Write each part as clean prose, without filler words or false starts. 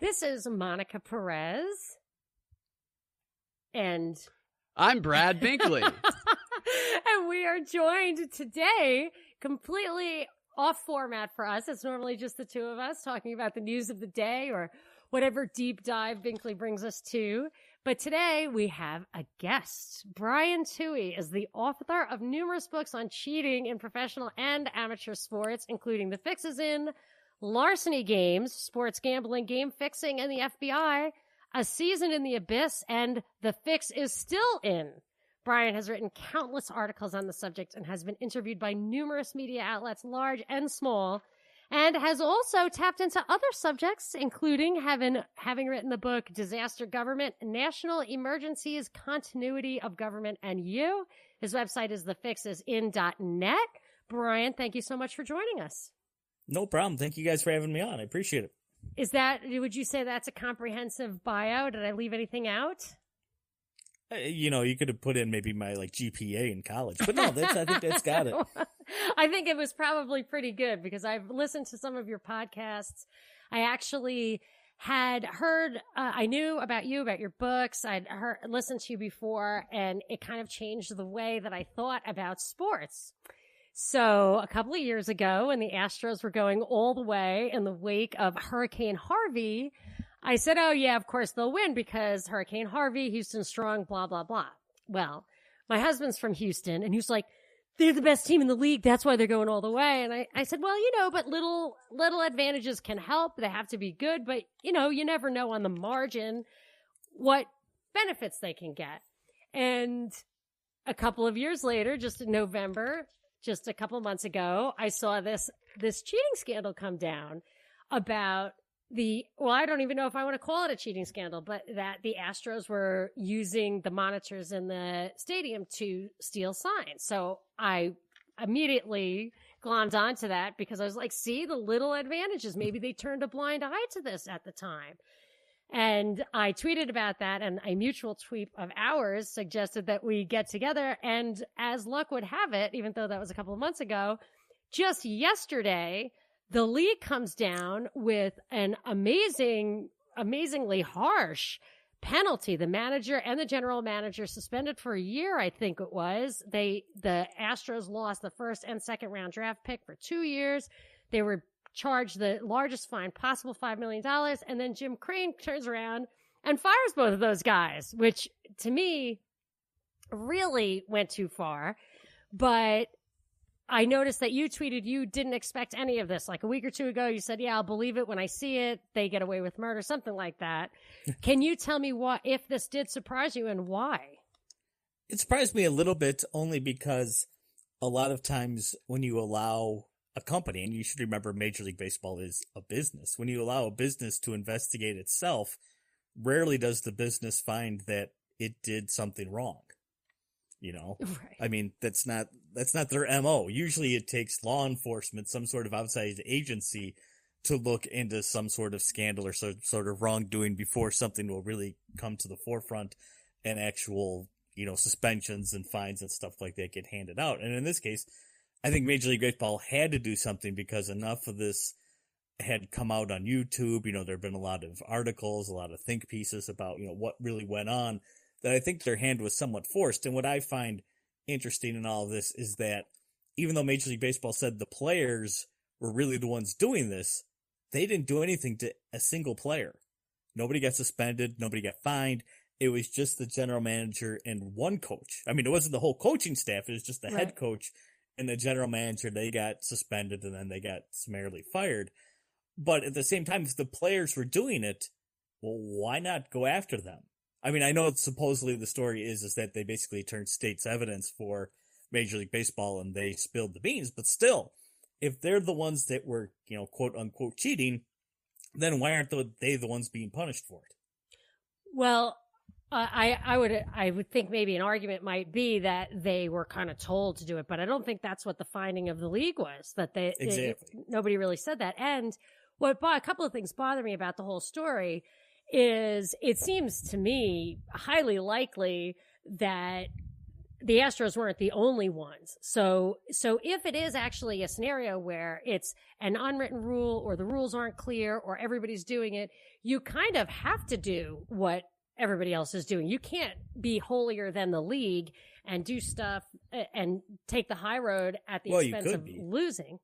This is Monica Perez. And I'm Brad Binkley. And we are joined today, completely off format for us. It's normally just the two of us talking about the news of the day or whatever deep dive Binkley brings us to. But today we have a guest. Brian Tuohy is the author of numerous books on cheating in professional and amateur sports, including The Fix is in, Larceny Games, Sports Gambling, Game Fixing, and the FBI, A Season in the Abyss, and The Fix is Still in. Brian has written countless articles on the subject and has been interviewed by numerous media outlets, large and small, and has also tapped into other subjects, including having written the book Disaster Government, National Emergencies, Continuity of Government and You. His website is thefixesin.net. Brian, thank you so much for joining us. No problem. Thank you guys for having me on. I appreciate it. Would you say that's a comprehensive bio? Did I leave anything out? You could have put in maybe my GPA in college, but no, I think that's got it. I think it was probably pretty good because I've listened to some of your podcasts. I actually had heard, I knew about you, about your books. I'd listened to you before, and it kind of changed the way that I thought about sports. So a couple of years ago, when the Astros were going all the way in the wake of Hurricane Harvey, I said, oh, yeah, of course they'll win because Hurricane Harvey, Houston strong, blah, blah, blah. Well, my husband's from Houston, and he was like, they're the best team in the league. That's why they're going all the way. And I said, well, but little advantages can help. They have to be good. But, you never know on the margin what benefits they can get. And a couple of years later, just in November, just a couple of months ago, I saw this cheating scandal come down about I don't even know if I want to call it a cheating scandal, but that the Astros were using the monitors in the stadium to steal signs. So I immediately glommed onto that because I was like, see, the little advantages. Maybe they turned a blind eye to this at the time. And I tweeted about that, and a mutual tweet of ours suggested that we get together. And as luck would have it, even though that was a couple of months ago, just yesterday, the league comes down with an amazingly harsh penalty. The manager and the general manager suspended for a year, I think it was. The Astros lost the first and second round draft pick for 2 years. They were charged the largest fine possible, $5 million. And then Jim Crane turns around and fires both of those guys, which to me really went too far. But I noticed that you tweeted you didn't expect any of this. Like a week or two ago, you said, yeah, I'll believe it when I see it. They get away with murder, something like that. Can you tell me if this did surprise you and why? It surprised me a little bit only because a lot of times when you allow a company, and you should remember Major League Baseball is a business, when you allow a business to investigate itself, rarely does the business find that it did something wrong. Right. I mean, that's not their MO. Usually it takes law enforcement, some sort of outside agency, to look into some sort of scandal or sort of wrongdoing before something will really come to the forefront and actual, suspensions and fines and stuff like that get handed out. And in this case, I think Major League Baseball had to do something because enough of this had come out on YouTube. There have been a lot of articles, a lot of think pieces about, what really went on, that I think their hand was somewhat forced. And what I find interesting in all of this is that even though Major League Baseball said the players were really the ones doing this, they didn't do anything to a single player. Nobody got suspended. Nobody got fined. It was just the general manager and one coach. I mean, it wasn't the whole coaching staff. It was just the head coach and the general manager. They got suspended and then they got summarily fired. But at the same time, if the players were doing it, well, why not go after them? I mean, I know supposedly the story is that they basically turned state's evidence for Major League Baseball and they spilled the beans, but still, if they're the ones that were, quote unquote cheating, then why aren't they the ones being punished for it? Well, I would think maybe an argument might be that they were kind of told to do it, but I don't think that's what the finding of the league was, that nobody really said that. And a couple of things bother me about the whole story is it seems to me highly likely that the Astros weren't the only ones. So if it is actually a scenario where it's an unwritten rule or the rules aren't clear or everybody's doing it, you kind of have to do what everybody else is doing. You can't be holier than the league and do stuff and take the high road at the expense of losing.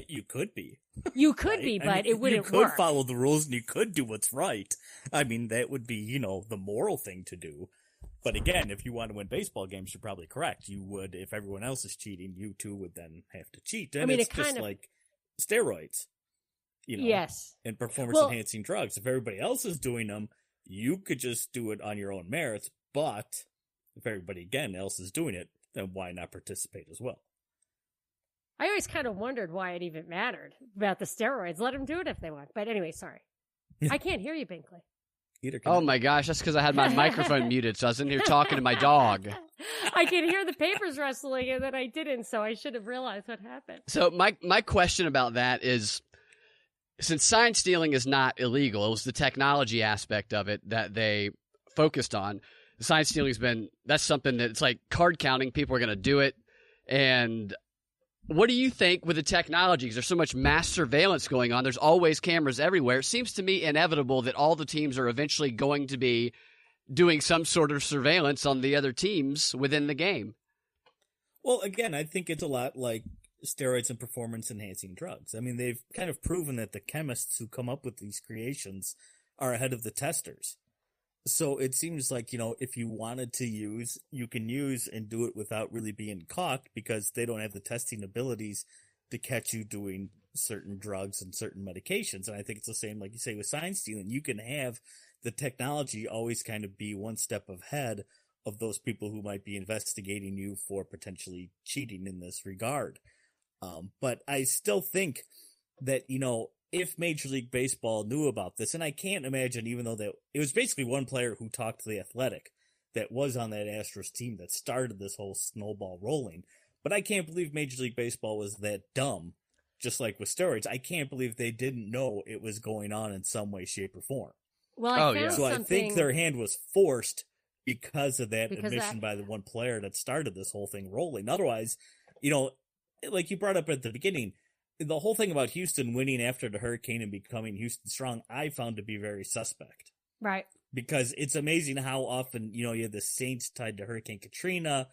You could be. You could be, but it wouldn't work. You could follow the rules and you could do what's right. I mean, that would be, the moral thing to do. But again, if you want to win baseball games, you're probably correct. You would, if everyone else is cheating, you too would then have to cheat. And it's just like steroids, Yes. And performance-enhancing drugs. If everybody else is doing them, you could just do it on your own merits. But if everybody, again, else is doing it, then why not participate as well? I always kind of wondered why it even mattered about the steroids. Let them do it if they want. But anyway, sorry. I can't hear you, Binkley. Oh my gosh, that's because I had my microphone muted, so I was in here talking to my dog. I could hear the papers rustling, and then I didn't, so I should have realized what happened. So my question about that is, since sign stealing is not illegal, it was the technology aspect of it that they focused on. Sign stealing that's something that it's like card counting. People are going to do it. And what do you think with the technology? Because there's so much mass surveillance going on. There's always cameras everywhere. It seems to me inevitable that all the teams are eventually going to be doing some sort of surveillance on the other teams within the game. Well, again, I think it's a lot like steroids and performance-enhancing drugs. I mean, they've kind of proven that the chemists who come up with these creations are ahead of the testers. So it seems like, if you wanted to use, you can use and do it without really being caught because they don't have the testing abilities to catch you doing certain drugs and certain medications. And I think it's the same, like you say, with sign stealing. You can have the technology always kind of be one step ahead of those people who might be investigating you for potentially cheating in this regard. But I still think that, if Major League Baseball knew about this, and I can't imagine, even though it was basically one player who talked to The Athletic that was on that Astros team that started this whole snowball rolling. But I can't believe Major League Baseball was that dumb, just like with steroids. I can't believe they didn't know it was going on in some way, shape, or form. Well, So I think their hand was forced because of that admission by the one player that started this whole thing rolling. Otherwise, like you brought up at the beginning, the whole thing about Houston winning after the hurricane and becoming Houston strong, I found to be very suspect. Right. Because it's amazing how often, you had the Saints tied to Hurricane Katrina.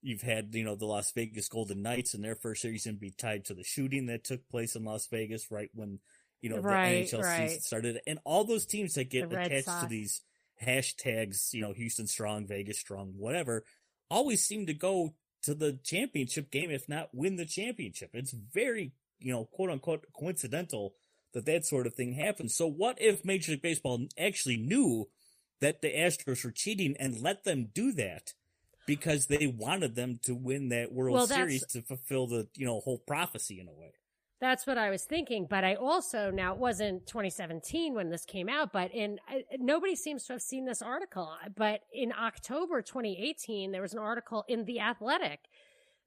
You've had, the Las Vegas Golden Knights in their first series and be tied to the shooting that took place in Las Vegas right when, the NHL season started. And all those teams that get attached to these hashtags, Houston strong, Vegas strong, whatever, always seem to go to the championship game, if not win the championship. It's very, quote unquote coincidental that sort of thing happens. So what if Major League Baseball actually knew that the Astros were cheating and let them do that because they wanted them to win that World Series to fulfill the, whole prophecy in a way? That's what I was thinking. But I also, now it wasn't 2017 when this came out, but nobody seems to have seen this article. But in October 2018, there was an article in The Athletic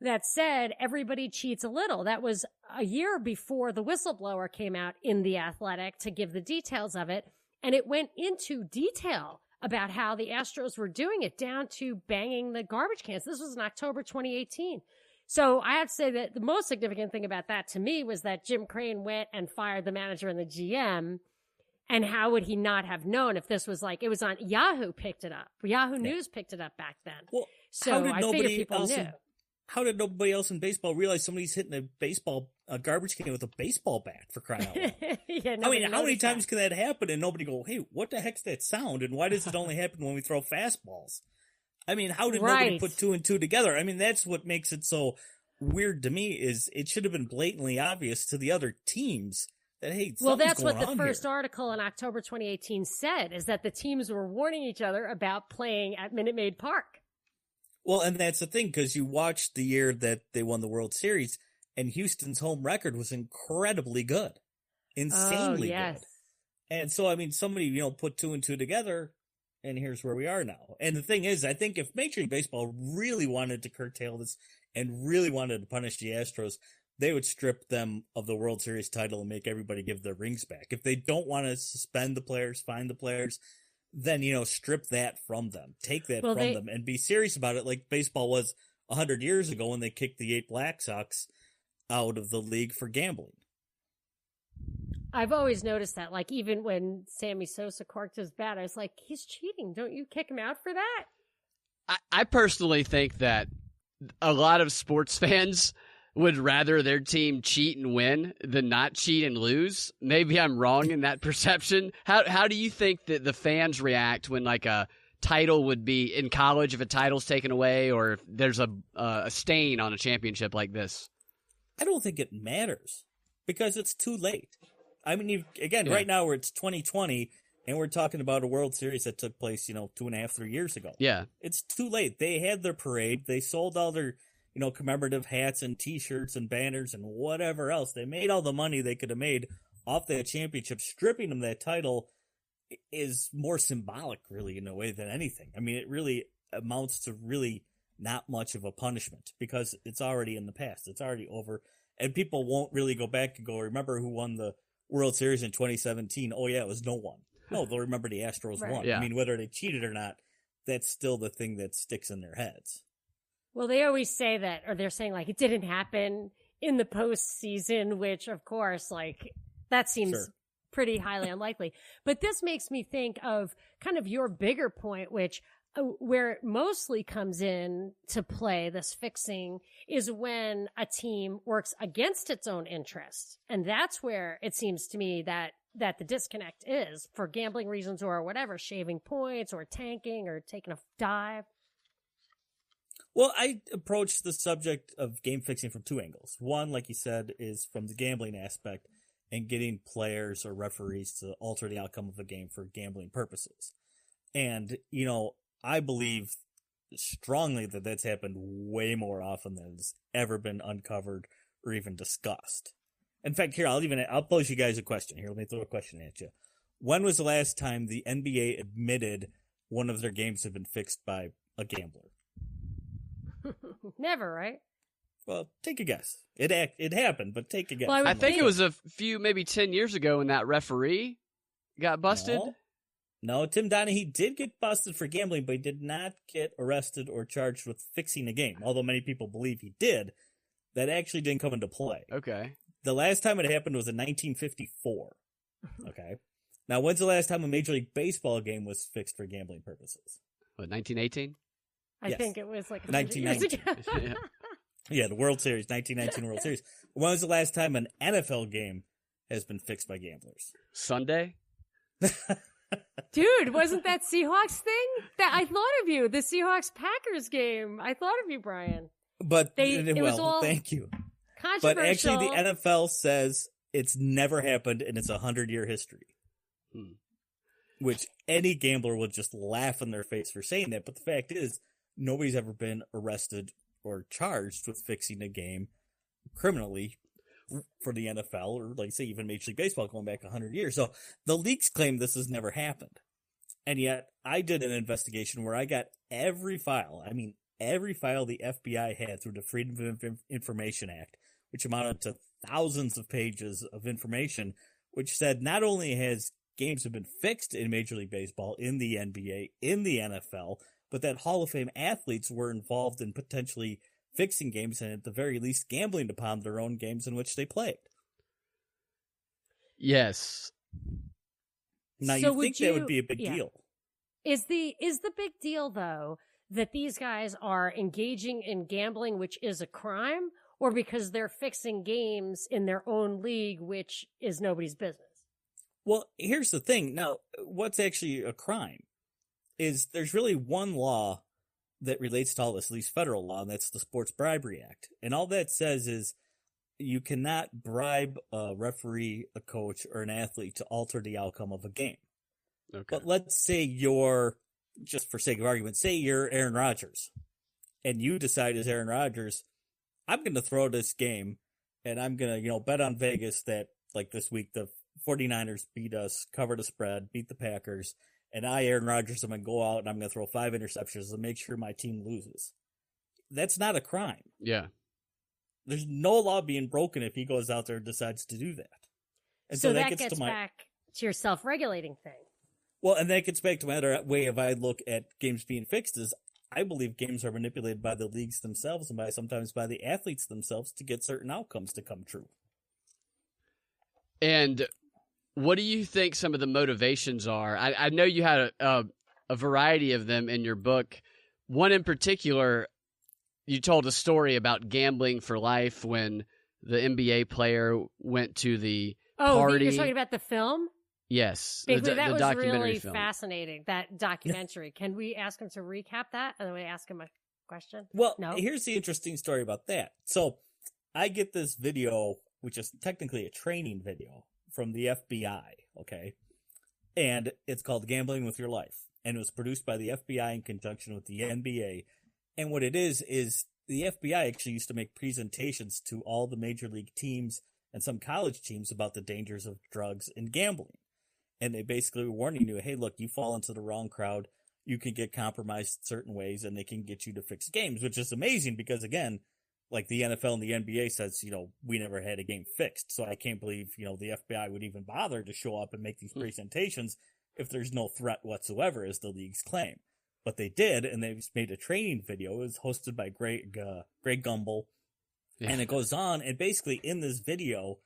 that said everybody cheats a little. That was a year before the whistleblower came out in The Athletic to give the details of it. And it went into detail about how the Astros were doing it, down to banging the garbage cans. This was in October 2018. So I have to say that the most significant thing about that to me was that Jim Crane went and fired the manager and the GM. And how would he not have known if this was it was on Yahoo picked it up. Yahoo News picked it up back then. Well, so I figured people knew. How did nobody else in baseball realize somebody's hitting a garbage can with a baseball bat, for crying out loud? How many times can that happen and nobody go, hey, what the heck's that sound? And why does it only happen when we throw fastballs? How did nobody put two and two together? That's what makes it so weird to me, is it should have been blatantly obvious to the other teams that, hey, that's what the first first article in October 2018 said, is that the teams were warning each other about playing at Minute Maid Park. Well, and that's the thing, because you watched the year that they won the World Series, and Houston's home record was incredibly good. Insanely good. And so, somebody, put two and two together, and here's where we are now. And the thing is, I think if Major League Baseball really wanted to curtail this and really wanted to punish the Astros, they would strip them of the World Series title and make everybody give their rings back. If they don't want to suspend the players, fine the players, then, strip that from them, take that from them, and be serious about it like baseball was 100 years ago when they kicked the 8 Black Sox out of the league for gambling. I've always noticed that, like, even when Sammy Sosa corked his bat, I was like, he's cheating. Don't you kick him out for that? I personally think that a lot of sports fans would rather their team cheat and win than not cheat and lose. Maybe I'm wrong in that perception. How do you think that the fans react when, like, a title would be in college, if a title's taken away, or if there's a stain on a championship like this? I don't think it matters because it's too late. I mean, right now where it's 2020 and we're talking about a World Series that took place, 2.5, 3 years ago. Yeah. It's too late. They had their parade. They sold all their, commemorative hats and t-shirts and banners and whatever else. They made all the money they could have made off that championship. Stripping them that title is more symbolic, really, in a way than anything. I mean, it really amounts to really not much of a punishment because it's already in the past. It's already over. And people won't really go back and go, remember who won the World Series in 2017? Oh, yeah, it was no one. No, they'll remember the Astros won. Yeah. I mean, whether they cheated or not, that's still the thing that sticks in their heads. Well, they always say that, or they're saying, like, it didn't happen in the postseason, which, of course, like, that seems pretty highly unlikely. But this makes me think of kind of your bigger point, which where it mostly comes in to play, this fixing, is when a team works against its own interest. And that's where it seems to me that the disconnect is, for gambling reasons or whatever, shaving points or tanking or taking a dive. Well, I approach the subject of game fixing from 2 angles. One, like you said, is from the gambling aspect and getting players or referees to alter the outcome of a game for gambling purposes. And, I believe strongly that that's happened way more often than it's ever been uncovered or even discussed. In fact, here, I'll pose you guys a question. Here, let me throw a question at you. When was the last time the NBA admitted one of their games had been fixed by a gambler? Never, right? Well, take a guess. It happened, but take a guess. Well, I think it was a few, maybe 10 years ago, when that referee got busted. No, Tim Donaghy did get busted for gambling, but he did not get arrested or charged with fixing a game. Although many people believe he did, that actually didn't come into play. Okay. The last time it happened was in 1954. Okay. Now, when's the last time a Major League Baseball game was fixed for gambling purposes? What, 1918? I think it was like 1919. Yeah, the World Series, 1919 World Series. When was the last time an NFL game has been fixed by gamblers? Sunday? Dude, wasn't that Seahawks thing? That I thought of you. The Seahawks-Packers game. I thought of you, Brian. But, was all thank you. Controversial. But actually, the NFL says it's never happened and it's a 100-year history. Which any gambler would just laugh in their face for saying that. But the fact is, nobody's ever been arrested or charged with fixing a game criminally for the NFL, or like say even Major League Baseball going back 100 years. So the leagues claim this has never happened. And yet I did an investigation where I got every file the FBI had through the Freedom of Information Act, which amounted to thousands of pages of information, which said not only has games have been fixed in Major League Baseball, in the NBA, in the NFL, but that Hall of Fame athletes were involved in potentially fixing games and at the very least gambling upon their own games in which they played. Yes. Now you think that would be a big deal. Is the big deal though that these guys are engaging in gambling, which is a crime, or because they're fixing games in their own league, which is nobody's business? Well, here's the thing. Now, what's actually a crime is there's really one law that relates to all this, at least federal law, and that's the Sports Bribery Act. And all that says is you cannot bribe a referee, a coach, or an athlete to alter the outcome of a game. Okay. But let's say you're, just for sake of argument, say you're Aaron Rodgers, and you decide as Aaron Rodgers, I'm going to throw this game, and I'm going to, bet on Vegas that, like this week, the 49ers beat us, cover the spread, beat the Packers, and I, Aaron Rodgers, I'm going to go out and I'm going to throw 5 interceptions to make sure my team loses. That's not a crime. Yeah. There's no law being broken if he goes out there and decides to do that. And so that gets back to your self-regulating thing. Well, and that gets back to another way of I look at games being fixed is I believe games are manipulated by the leagues themselves and sometimes by the athletes themselves to get certain outcomes to come true. And what do you think some of the motivations are? I know you had a variety of them in your book. One in particular, you told a story about gambling for life when the NBA player went to the party. You're talking about the film? Yes. Basically, that the was documentary really film. fascinating, that documentary. Can we ask him to recap that? And then we ask him a question? Well, No? here's the interesting story about that. So I get this video, which is technically a training video from the FBI, okay? And it's called Gambling with Your Life. And it was produced by the FBI in conjunction with the NBA. And what it is the FBI actually used to make presentations to all the major league teams and some college teams about the dangers of drugs and gambling. And they basically were warning you, hey, look, you fall into the wrong crowd, you can get compromised certain ways, and they can get you to fix games, which is amazing because, again, like the NFL and the NBA says, we never had a game fixed. So I can't believe, the FBI would even bother to show up and make these presentations if there's no threat whatsoever, as the leagues claim. But they did, and they made a training video. It was hosted by Greg Gumbel. Yeah. And it goes on, and basically in this video,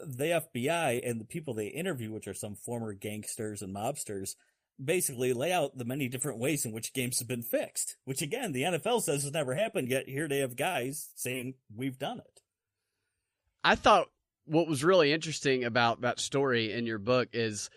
the FBI and the people they interview, which are some former gangsters and mobsters, basically lay out the many different ways in which games have been fixed, which again, the NFL says has never happened, yet here they have guys saying we've done it. I thought what was really interesting about that story in your book is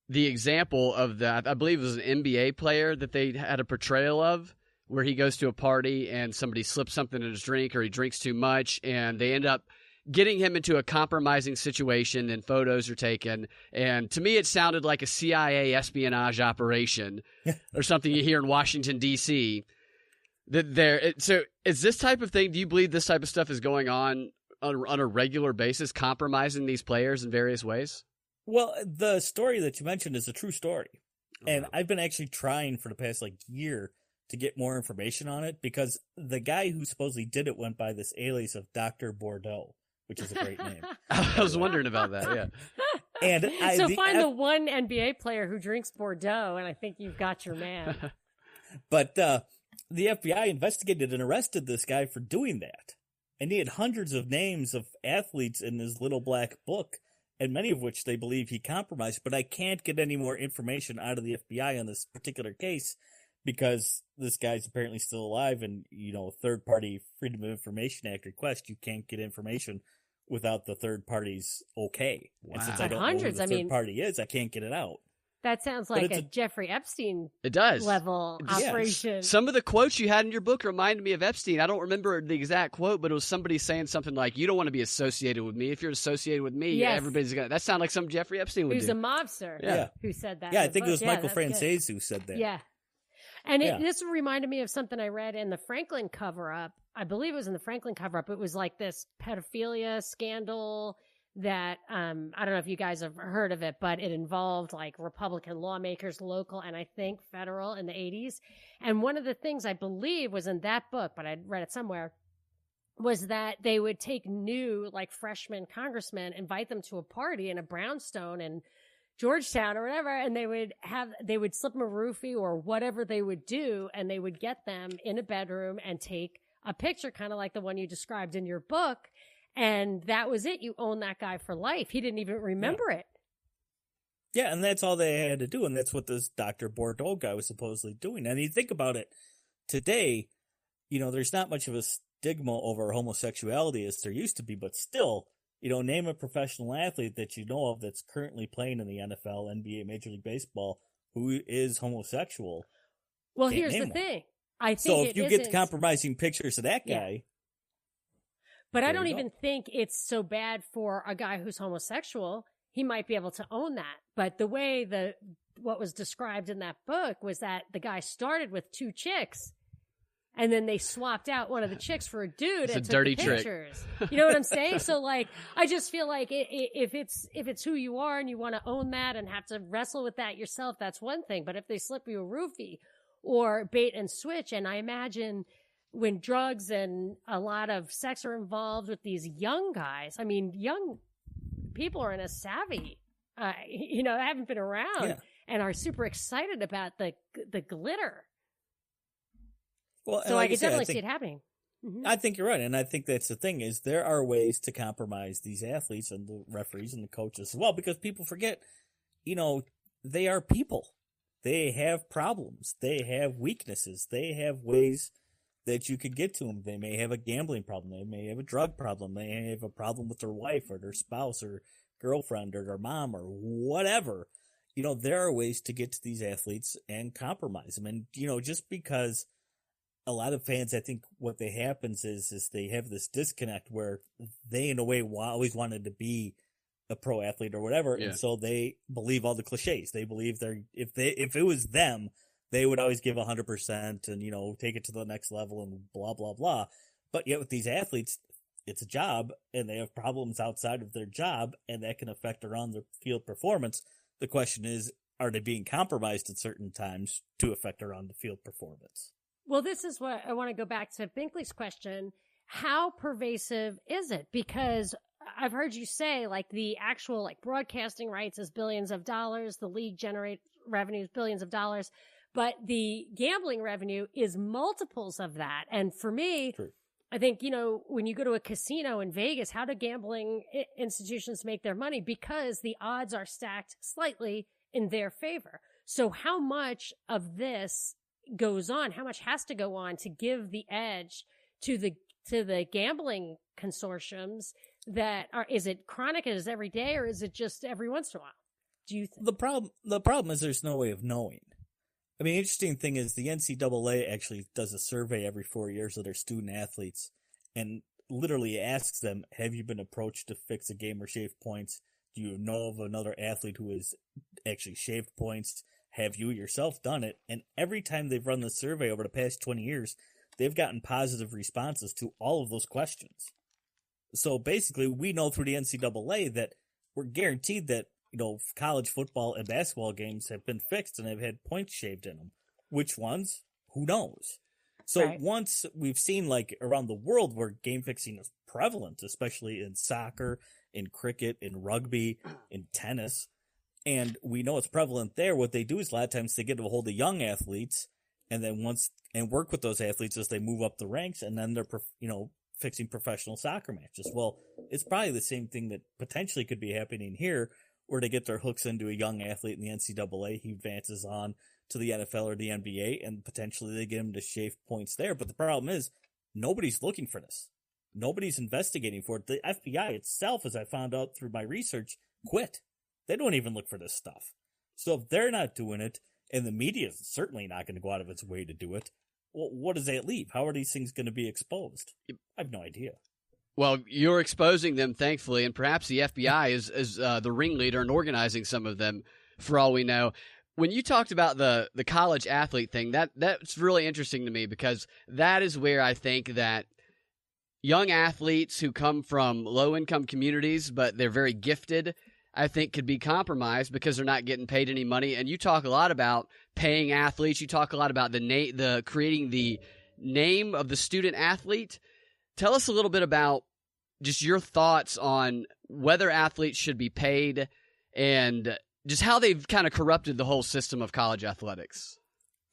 the example of that. I believe it was an NBA player that they had a portrayal of where he goes to a party and somebody slips something in his drink or he drinks too much and they end up getting him into a compromising situation and photos are taken. And to me, it sounded like a CIA espionage operation or something you hear in Washington, D.C. So is this type of thing, do you believe this type of stuff is going on a regular basis, compromising these players in various ways? Well, the story that you mentioned is a true story. And I've been actually trying for the past year to get more information on it because the guy who supposedly did it went by this alias of Dr. Bordeaux, which is a great name. I was wondering about that, yeah. And find the one NBA player who drinks Bordeaux, and I think you've got your man. But the FBI investigated and arrested this guy for doing that. And he had hundreds of names of athletes in his little black book, and many of which they believe he compromised. But I can't get any more information out of the FBI on this particular case because this guy's apparently still alive and, third-party Freedom of Information Act request, you can't get information without the third party's okay. Wow. And since I don't know who the third party is, I can't get it out. That sounds like a Jeffrey Epstein level operation. Yes. Some of the quotes you had in your book reminded me of Epstein. I don't remember the exact quote, but it was somebody saying something like, you don't want to be associated with me. If you're associated with me, everybody's going to... That sounded like something Jeffrey Epstein would do. Who's a mobster who said that. Yeah, I think it was Michael Franzese who said that. Yeah. And this reminded me of something I read in the Franklin cover-up. I believe it was in the Franklin cover-up. It was like this pedophilia scandal that, I don't know if you guys have heard of it, but it involved Republican lawmakers, local and I think federal in the 80s. And one of the things I believe was in that book, but I'd read it somewhere, was that they would take new, freshman congressmen, invite them to a party in a brownstone and Georgetown or whatever, and they would slip them a roofie or whatever they would do, and they would get them in a bedroom and take a picture, kind of like the one you described in your book, and that was it. You own that guy for life. He didn't even remember it. Yeah, and that's all they had to do, and that's what this Dr. Bordeaux guy was supposedly doing. And you think about it, today, there's not much of a stigma over homosexuality as there used to be, but still, name a professional athlete that you know of that's currently playing in the NFL, NBA, Major League Baseball, who is homosexual. Well, here's the thing. I think so if you get compromising pictures of that guy. But I don't even think it's so bad for a guy who's homosexual. He might be able to own that. But the way what was described in that book was that the guy started with 2 chicks. And then they swapped out one of the chicks for a dude and took the pictures. You know what I'm saying? So I just feel like if it's who you are and you want to own that and have to wrestle with that yourself, that's one thing. But if they slip you a roofie or bait and switch, and I imagine when drugs and a lot of sex are involved with these young guys, young people are in a savvy, they haven't been around. Yeah. and are super excited about the glitter. Well, So like I could said, definitely see it happening. Mm-hmm. I think you're right, and I think that's the thing is there are ways to compromise these athletes and the referees and the coaches as well, because people forget, they are people. They have problems. They have weaknesses. They have ways that you could get to them. They may have a gambling problem. They may have a drug problem. They may have a problem with their wife or their spouse or girlfriend or their mom or whatever. There are ways to get to these athletes and compromise them. And, just because a lot of fans, I think what happens is they have this disconnect where they, in a way, always wanted to be a pro athlete or whatever. Yeah. And so they believe all the cliches. They believe if it was them, they would always give 100% and, take it to the next level and blah, blah, blah. But yet with these athletes, it's a job and they have problems outside of their job and that can affect around their field performance. The question is, are they being compromised at certain times to affect around the field performance? Well, this is what I want to go back to Binkley's question. How pervasive is it? Because I've heard you say like the actual like broadcasting rights is billions of dollars. The league generates revenues, billions of dollars, but the gambling revenue is multiples of that. And for me, True. I think, when you go to a casino in Vegas, how do gambling institutions make their money? Because the odds are stacked slightly in their favor. So how much of this goes on? How much has to go on to give the edge to the gambling consortiums that are, is it chronic, is it every day, or is it just every once in a while? Do you think? The problem is there's no way of knowing. I mean, the interesting thing is the NCAA actually does a survey every 4 years of their student athletes and literally asks them, have you been approached to fix a game or shave points? Do you know of another athlete who has actually shaved points? Have you yourself done it? And every time they've run the survey over the past 20 years, they've gotten positive responses to all of those questions. So basically, we know through the NCAA that we're guaranteed that, college football and basketball games have been fixed and have had points shaved in them. Which ones? Who knows? So Right. Once we've seen like around the world where game fixing is prevalent, especially in soccer, in cricket, in rugby, in tennis, and we know it's prevalent there, what they do is a lot of times they get a hold of young athletes and then work with those athletes as they move up the ranks, and then they're, fixing professional soccer matches. Well, it's probably the same thing that potentially could be happening here, where they get their hooks into a young athlete in the NCAA, he advances on to the NFL or the NBA, and potentially they get him to shave points there. But the problem is, nobody's looking for this. Nobody's investigating for it. The FBI itself, as I found out through my research, quit. They don't even look for this stuff. So if they're not doing it, and the media is certainly not going to go out of its way to do it, well, what does that leave? How are these things going to be exposed? I have no idea. Well, you're exposing them, thankfully, and perhaps the FBI is the ringleader in organizing some of them, for all we know. When you talked about the college athlete thing, that's really interesting to me, because that is where I think that young athletes who come from low-income communities, but they're very gifted, I think could be compromised because they're not getting paid any money. And you talk a lot about paying athletes. You talk a lot about the creating the name of the student athlete. Tell us a little bit about just your thoughts on whether athletes should be paid and just how they've kind of corrupted the whole system of college athletics.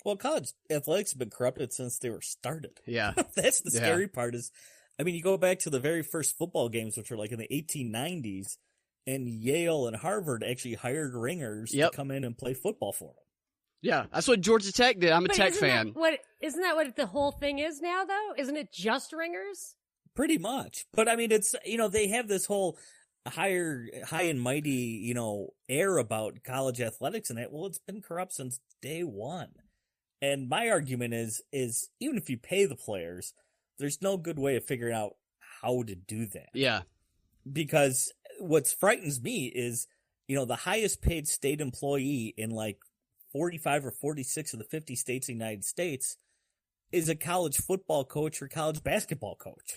Well, college athletics have been corrupted since they were started. Yeah. That's the scary part is, you go back to the very first football games, which were like in the 1890s, and Yale and Harvard actually hired ringers to come in and play football for them. Yeah, that's what Georgia Tech did. I'm a Tech fan. Isn't that what the whole thing is now, though? Isn't it just ringers? Pretty much. But, it's, they have this whole high and mighty, air about college athletics and that. Well, it's been corrupt since day one. And my argument is even if you pay the players, there's no good way of figuring out how to do that. Yeah. Because what frightens me is, the highest paid state employee in like 45 or 46 of the 50 states in the United States is a college football coach or college basketball coach.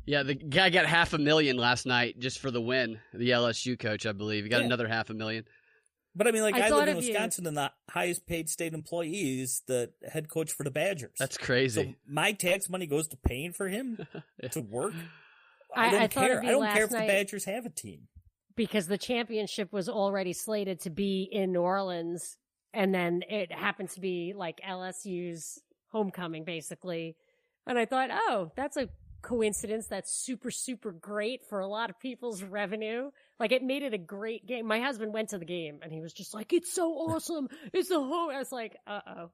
Yeah, the guy got $500,000 last night just for the win. The LSU coach, I believe. He got another $500,000. But I live in Wisconsin, and the highest paid state employee is the head coach for the Badgers. That's crazy. So my tax money goes to paying for him to work. I I don't care. I don't care if the night Badgers have a team. because the championship was already slated to be in New Orleans And then it happened to be like LSU's homecoming, basically. And I thought, oh, that's a coincidence that's super, super great for a lot of people's revenue. Like, it made it a great game. My husband went to the game and he was just like, it's so awesome. It's the home. I was like, uh-oh.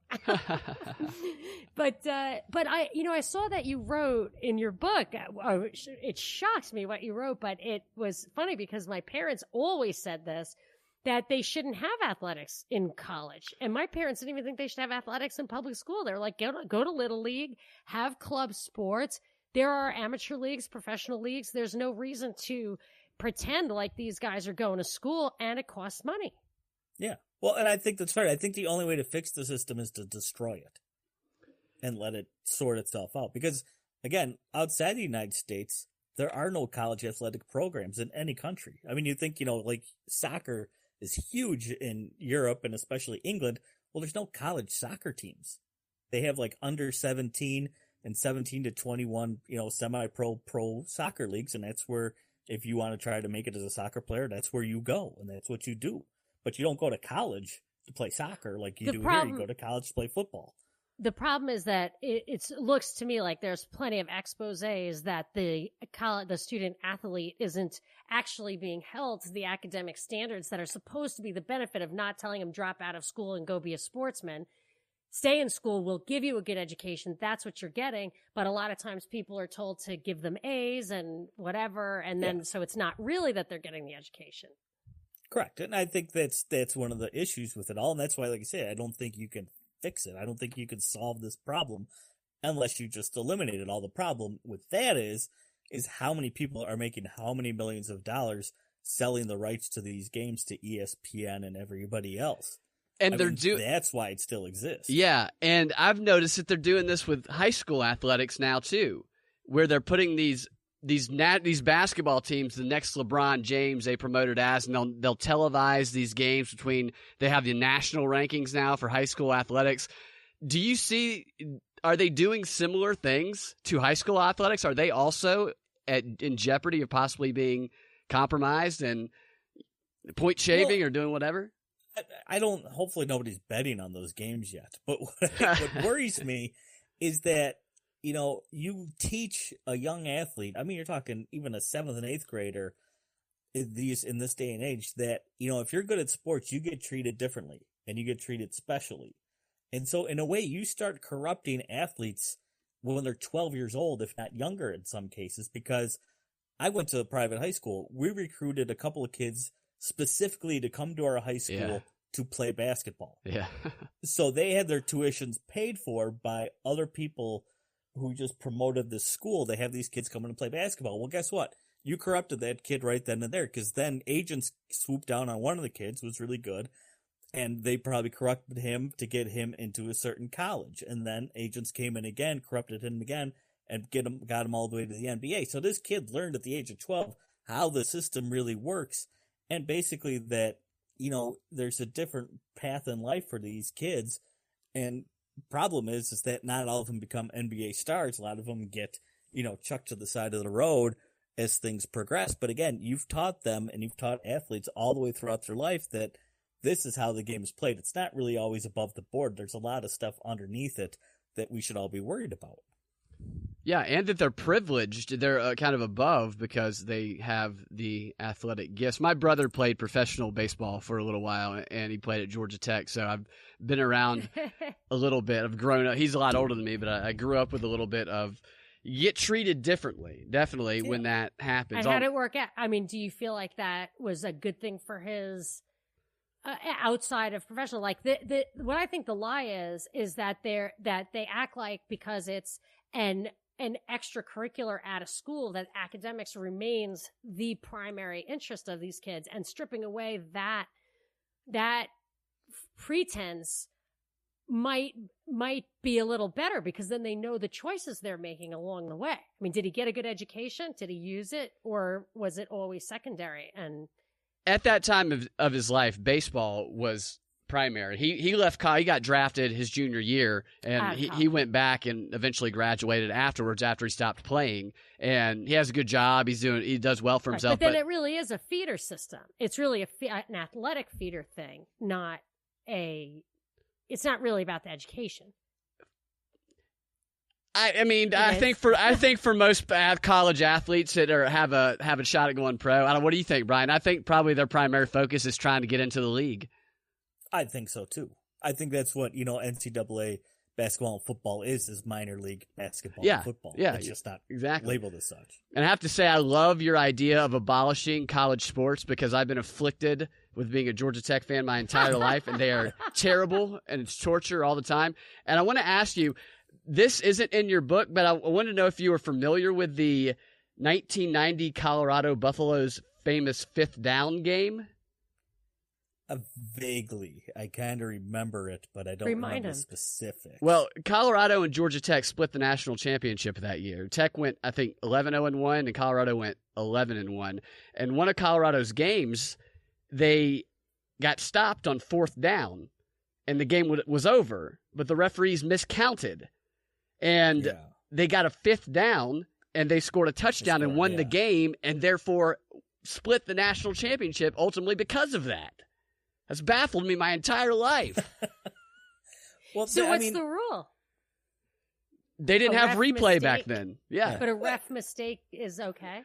But I saw that you wrote in your book, it shocked me what you wrote, but it was funny because my parents always said this, that they shouldn't have athletics in college. And my parents didn't even think they should have athletics in public school. They were like, go to Little League, have club sports. There are amateur leagues, professional leagues. There's no reason to pretend like these guys are going to school, and it costs money. Yeah. Well, and I think that's fair. I think the only way to fix the system is to destroy it and let it sort itself out. Because, again, outside the United States, there are no college athletic programs in any country. I mean, you think, like soccer is huge in Europe and especially England. Well, there's no college soccer teams. They have like under 17 and 17 to 21, semi-pro soccer leagues. And that's where, if you want to try to make it as a soccer player, that's where you go. And that's what you do. But you don't go to college to play soccer like you do here. You go to college to play football. The problem is that it looks to me like there's plenty of exposés that the student athlete isn't actually being held to the academic standards that are supposed to be the benefit of not telling him drop out of school and go be a sportsman. Stay in school, we'll give you a good education. That's what you're getting. But a lot of times people are told to give them A's and whatever. And then, so it's not really that they're getting the education. Correct. And I think that's one of the issues with it all. And that's why, like I say, I don't think you can fix it. I don't think you can solve this problem unless you just eliminate it all. The problem with that is how many people are making how many millions of dollars selling the rights to these games to ESPN and everybody else. And that's why it still exists. Yeah, and I've noticed that they're doing this with high school athletics now too, where they're putting these basketball teams, the next LeBron James, they promoted as, and they'll televise these games they have the national rankings now for high school athletics. Do you see, are they doing similar things to high school athletics? Are they also in jeopardy of possibly being compromised and point shaving or doing whatever? I don't, hopefully nobody's betting on those games yet, but what worries me is that, you teach a young athlete, I mean, you're talking even a 7th and 8th grader in this day and age that, if you're good at sports, you get treated differently and you get treated specially. And so in a way, you start corrupting athletes when they're 12 years old, if not younger in some cases, because I went to a private high school. We recruited a couple of kids specifically to come to our high school to play basketball. Yeah. So they had their tuitions paid for by other people who just promoted the school. They have these kids coming to play basketball. Well, guess what? You corrupted that kid right then and there, because then agents swooped down on one of the kids who was really good, and they probably corrupted him to get him into a certain college. And then agents came in again, corrupted him again, and got him all the way to the NBA. So this kid learned at the age of 12 how the system really works. And basically that, there's a different path in life for these kids. And problem is that not all of them become NBA stars. A lot of them get, chucked to the side of the road as things progress. But again, you've taught them and you've taught athletes all the way throughout their life that this is how the game is played. It's not really always above the board. There's a lot of stuff underneath it that we should all be worried about. Yeah, and that they're privileged. They're kind of above because they have the athletic gifts. My brother played professional baseball for a little while, and he played at Georgia Tech, so I've been around a little bit. I've grown up. He's a lot older than me, but I grew up with a little bit of you get treated differently, definitely, when that happens. And how did it work out? I mean, do you feel like that was a good thing for his outside of professional? Like, what I think the lie is that they act like because it's an extracurricular at a school that academics remains the primary interest of these kids, and stripping away that pretense might be a little better, because then they know the choices they're making along the way. I mean, did he get a good education? Did he use it, or was it always secondary? And at that time of his life, baseball was primary. He left college. He got drafted his junior year, and he went back and eventually graduated afterwards after he stopped playing. And he has a good job. He does well for himself. But then it really is a feeder system. It's really an athletic feeder thing, not it's not really about the education. I think for most college athletes that have a shot at going pro, what do you think, Brian? I think probably their primary focus is trying to get into the league. I think so too. I think that's what, NCAA basketball and football is minor league basketball and football. Yeah, it's just not exactly labeled as such. And I have to say, I love your idea of abolishing college sports because I've been afflicted with being a Georgia Tech fan my entire life, and they are terrible, and it's torture all the time. And I want to ask you, this isn't in your book, but I want to know if you were familiar with the 1990 Colorado Buffaloes famous fifth down game. Vaguely. I kind of remember it, but I don't remember the specifics. Well, Colorado and Georgia Tech split the national championship that year. Tech went, I think, 11-0-1, and Colorado went 11-1. And one of Colorado's games, they got stopped on fourth down, and the game was over, but the referees miscounted. And they got a fifth down, and they scored a touchdown and won the game, and therefore split the national championship ultimately because of that. That's baffled me my entire life. Well, so what's the rule? They didn't have replay back then. Yeah. But a ref mistake is okay?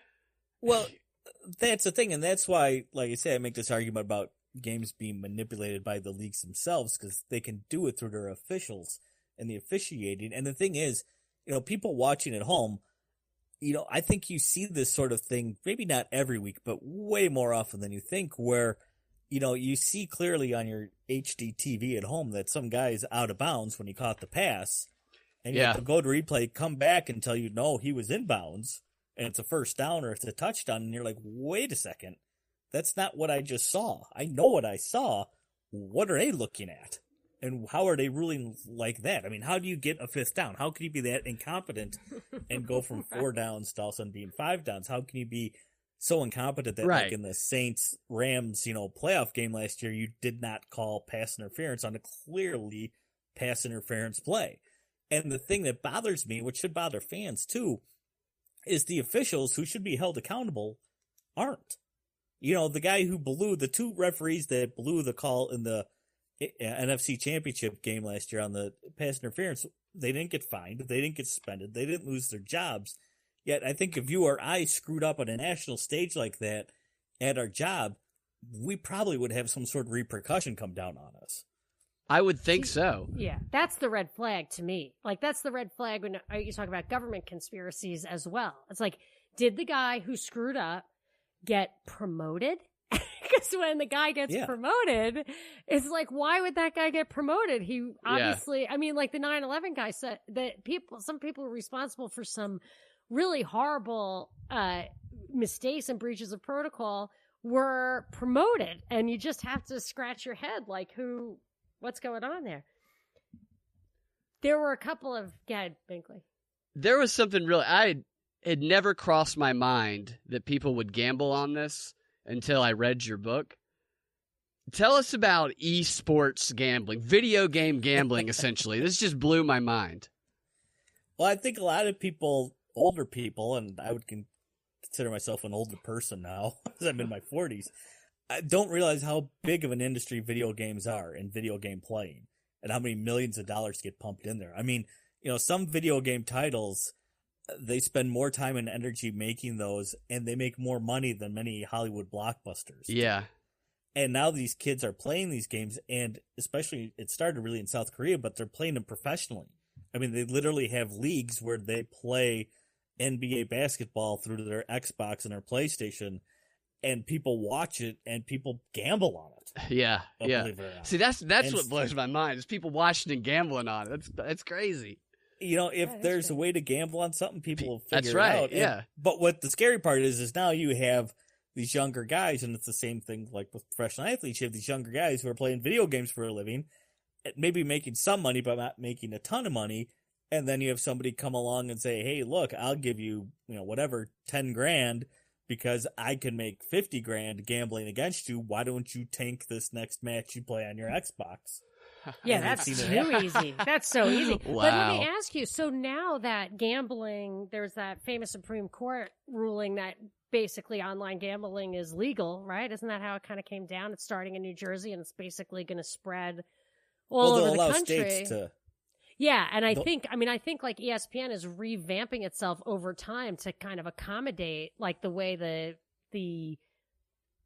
Well, that's the thing, and that's why, like I say, I make this argument about games being manipulated by the leagues themselves, because they can do it through their officials and the officiating. And the thing is, people watching at home, I think you see this sort of thing, maybe not every week, but way more often than you think, where, you see clearly on your HD TV at home that some guy is out of bounds when he caught the pass, and you have to go to replay, come back and tell you, no, he was in bounds, and it's a first down or it's a touchdown, and you're like, wait a second, that's not what I just saw. I know what I saw. What are they looking at? And how are they ruling like that? I mean, how do you get a fifth down? How can you be that incompetent and go from 4 downs to all of a sudden being 5 downs? How can you be so incompetent that, like in the Saints-Rams, playoff game last year, you did not call pass interference on a clearly pass interference play? And the thing that bothers me, which should bother fans too, is the officials who should be held accountable aren't. The guy who the 2 referees that blew the call in the NFC Championship game last year on the pass interference, they didn't get fined, they didn't get suspended, they didn't lose their jobs. Yet I think if you or I screwed up on a national stage like that at our job, we probably would have some sort of repercussion come down on us. I would think so. Yeah, that's the red flag to me. Like, that's the red flag when you talk about government conspiracies as well. It's like, did the guy who screwed up get promoted? Because when the guy gets promoted, it's like, why would that guy get promoted? He obviously, like the 9/11 guy said that some people were responsible for some really horrible mistakes and breaches of protocol were promoted. And you just have to scratch your head, like, what's going on there? There were a couple of, Binkley. There was something it had never crossed my mind that people would gamble on this until I read your book. Tell us about esports gambling, video game gambling, essentially. This just blew my mind. Well, I think a lot of people, older people, and I would consider myself an older person now, because I'm in my 40s, I don't realize how big of an industry video games are and video game playing, and how many millions of dollars get pumped in there. I mean, some video game titles, they spend more time and energy making those, and they make more money than many Hollywood blockbusters. Yeah. And now these kids are playing these games, and especially, it started really in South Korea, but they're playing them professionally. I mean, they literally have leagues where they play NBA basketball through their Xbox and their PlayStation, and people watch it, and people gamble on it. Yeah, yeah. See, that's what blows my mind, is people watching and gambling on it. That's crazy. If there's a way to gamble on something, people will figure that's right, it out. Yeah. But what the scary part is now you have these younger guys, and it's the same thing like with professional athletes. You have these younger guys who are playing video games for a living, maybe making some money, but not making a ton of money. And then you have somebody come along and say, hey, look, I'll give you, whatever, 10 grand because I can make 50 grand gambling against you. Why don't you tank this next match you play on your Xbox? Yeah, that's too easy. That's so easy. Wow. But let me ask you, so now that gambling, there's that famous Supreme Court ruling that basically online gambling is legal, right? Isn't that how it kind of came down? It's starting in New Jersey, and it's basically going to spread all over the country. States to... Yeah, and I think like ESPN is revamping itself over time to kind of accommodate like the way the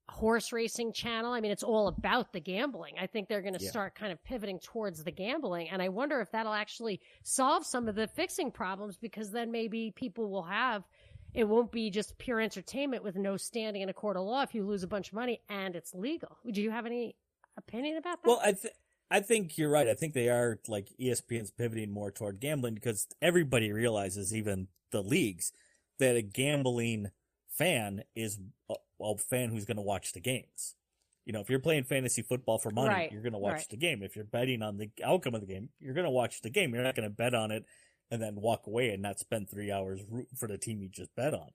horse racing channel. I mean, it's all about the gambling. I think they're going to start kind of pivoting towards the gambling. And I wonder if that'll actually solve some of the fixing problems, because then maybe people will it won't be just pure entertainment with no standing in a court of law if you lose a bunch of money and it's legal. Do you have any opinion about that? Well, I think you're right. I think they are, like, ESPN's pivoting more toward gambling, because everybody realizes, even the leagues, that a gambling fan is a fan who's going to watch the games. You know, if you're playing fantasy football for money, you're going to watch the game. If you're betting on the outcome of the game, you're going to watch the game. You're not going to bet on it and then walk away and not spend 3 hours rooting for the team you just bet on.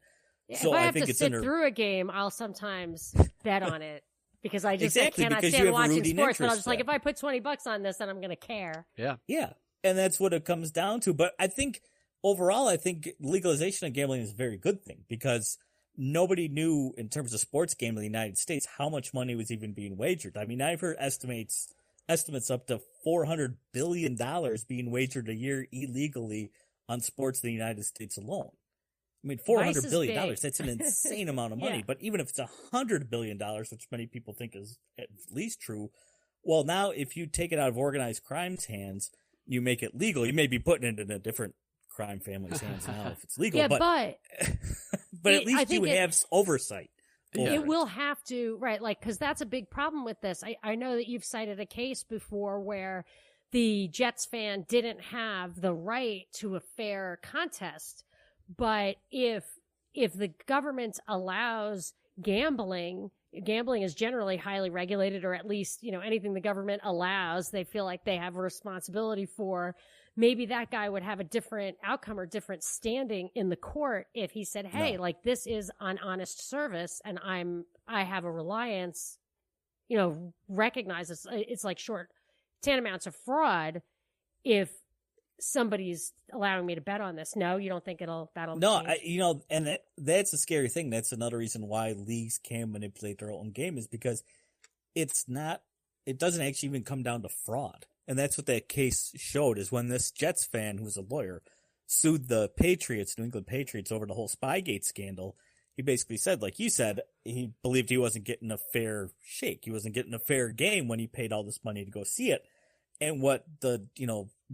Yeah, so if I have to sit through a game, I'll sometimes bet on it, because I just I cannot stand watching sports. But I'm just like, if I put $20 on this, then I'm going to care. Yeah. Yeah. And that's what it comes down to. But I think overall, legalization of gambling is a very good thing, because nobody knew, in terms of sports gambling in the United States, how much money was even being wagered. I mean, I've heard estimates up to $400 billion being wagered a year illegally on sports in the United States alone. I mean, $400 billion, that's an insane amount of money. Yeah. But even if it's $100 billion, which many people think is at least true, well, now if you take it out of organized crime's hands, you make it legal. You may be putting it in a different crime family's hands now if it's legal. Yeah, but at least you would have oversight. It will have to, right? Like, because that's a big problem with this. I know that you've cited a case before where the Jets fan didn't have the right to a fair contest. But if the government allows gambling is generally highly regulated, or at least, you know, anything the government allows, they feel like they have a responsibility for. Maybe that guy would have a different outcome or different standing in the court if he said, hey, like, this is an honest service and I have a reliance, you know, recognize it's like tantamount to fraud if somebody's allowing me to bet on this. No, you don't think that'll change? And that's a scary thing. That's another reason why leagues can manipulate their own game, is because it doesn't actually even come down to fraud. And that's what that case showed, is when this Jets fan, who was a lawyer, sued the New England Patriots, over the whole Spygate scandal. He basically said, like you said, he believed he wasn't getting a fair shake. He wasn't getting a fair game when he paid all this money to go see it. And what the,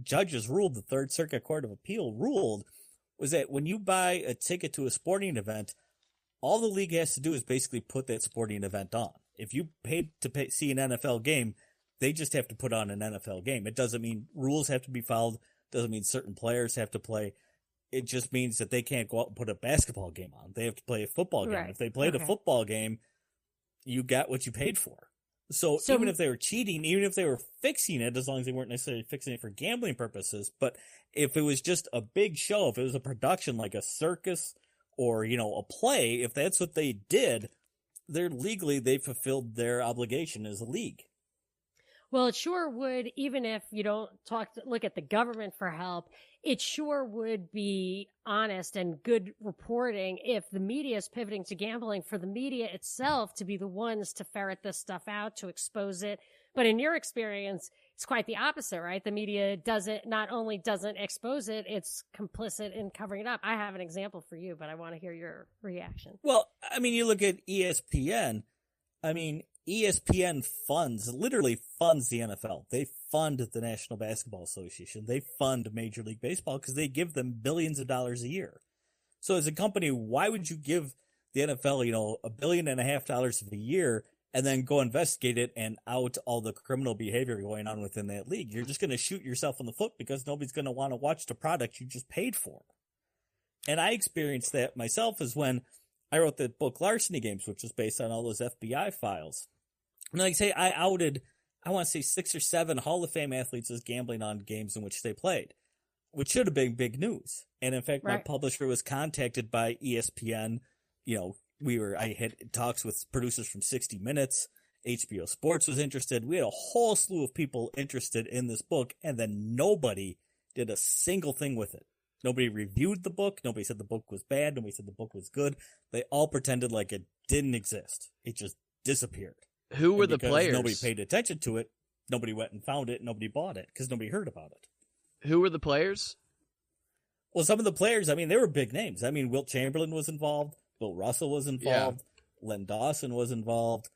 judges ruled, the Third Circuit Court of Appeal ruled, was that when you buy a ticket to a sporting event, all the league has to do is basically put that sporting event on. If you paid to see an NFL game, they just have to put on an NFL game. It doesn't mean rules have to be followed. Doesn't mean certain players have to play. It just means that they can't go out and put a basketball game on. They have to play a football game. Right. If they played a football game, you got what you paid for. So even if they were cheating, even if they were fixing it, as long as they weren't necessarily fixing it for gambling purposes, but if it was just a big show, if it was a production like a circus or, a play, if that's what they did, they fulfilled their obligation as a league. Well, it sure would, even if you don't look at the government for help, it sure would be honest and good reporting if the media is pivoting to gambling, for the media itself to be the ones to ferret this stuff out, to expose it. But in your experience, it's quite the opposite, right? The media not only doesn't expose it, it's complicit in covering it up. I have an example for you, but I want to hear your reaction. Well, you look at ESPN. ESPN literally funds the NFL. They fund the National Basketball Association. They fund Major League Baseball because they give them billions of dollars a year. So as a company, why would you give the NFL, $1.5 billion a year and then go investigate it and out all the criminal behavior going on within that league? You're just going to shoot yourself in the foot because nobody's going to want to watch the product you just paid for. And I experienced that myself as when I wrote the book Larceny Games, which was based on all those FBI files. And like I say, I outed, 6 or 7 Hall of Fame athletes as gambling on games in which they played, which should have been big news. And in fact, my publisher was contacted by ESPN. I had talks with producers from 60 Minutes. HBO Sports was interested. We had a whole slew of people interested in this book, and then nobody did a single thing with it. Nobody reviewed the book. Nobody said the book was bad. Nobody said the book was good. They all pretended like it didn't exist. It just disappeared. Who were the players? Nobody paid attention to it. Nobody went and found it. Nobody bought it because nobody heard about it. Who were the players? Well, some of the players, I mean, they were big names. I mean, Wilt Chamberlain was involved. Bill Russell was involved. Yeah. Len Dawson was involved.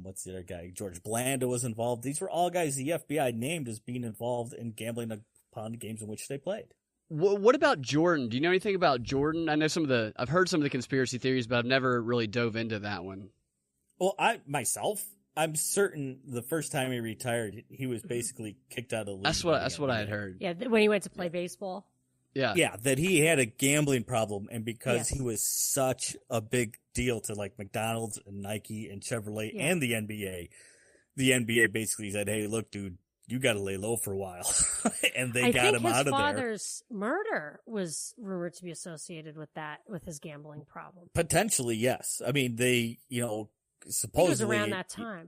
What's the other guy? George Blanda was involved. These were all guys the FBI named as being involved in gambling upon the games in which they played. What about Jordan? Do you know anything about Jordan? I know I've heard some of the conspiracy theories, but I've never really dove into that one. Well, I'm certain the first time he retired, he was basically kicked out of the league. That's what I had heard. Yeah, when he went to play baseball. Yeah. Yeah, that he had a gambling problem, and because he was such a big deal to like McDonald's and Nike and Chevrolet and the NBA basically said, "Hey, look, dude, you got to lay low for a while," and they got him out of there. His father's murder was rumored to be associated with his gambling problem. Potentially, yes. I mean, they, supposedly it was around that time.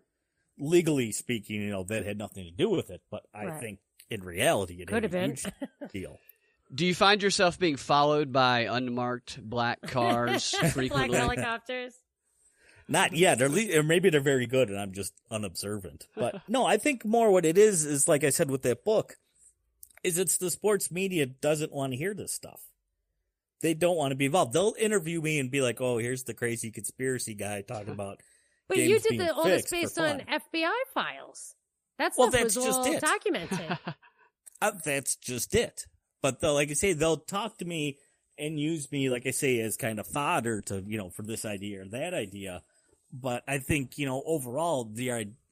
Legally speaking, that had nothing to do with it, but I think in reality, it could have been huge deal. Do you find yourself being followed by unmarked black cars frequently? Black helicopters? Not yet, or maybe they're very good and I'm just unobservant. But no, I think more what it is like I said with that book, is it's the sports media doesn't want to hear this stuff. They don't want to be involved. They'll interview me and be like, "Oh, here's the crazy conspiracy guy talking about." But you did all this based on FBI files. That's all documented. That's just it. But like I say, they'll talk to me and use me, like I say, as kind of fodder to, for this idea or that idea. But I think, overall,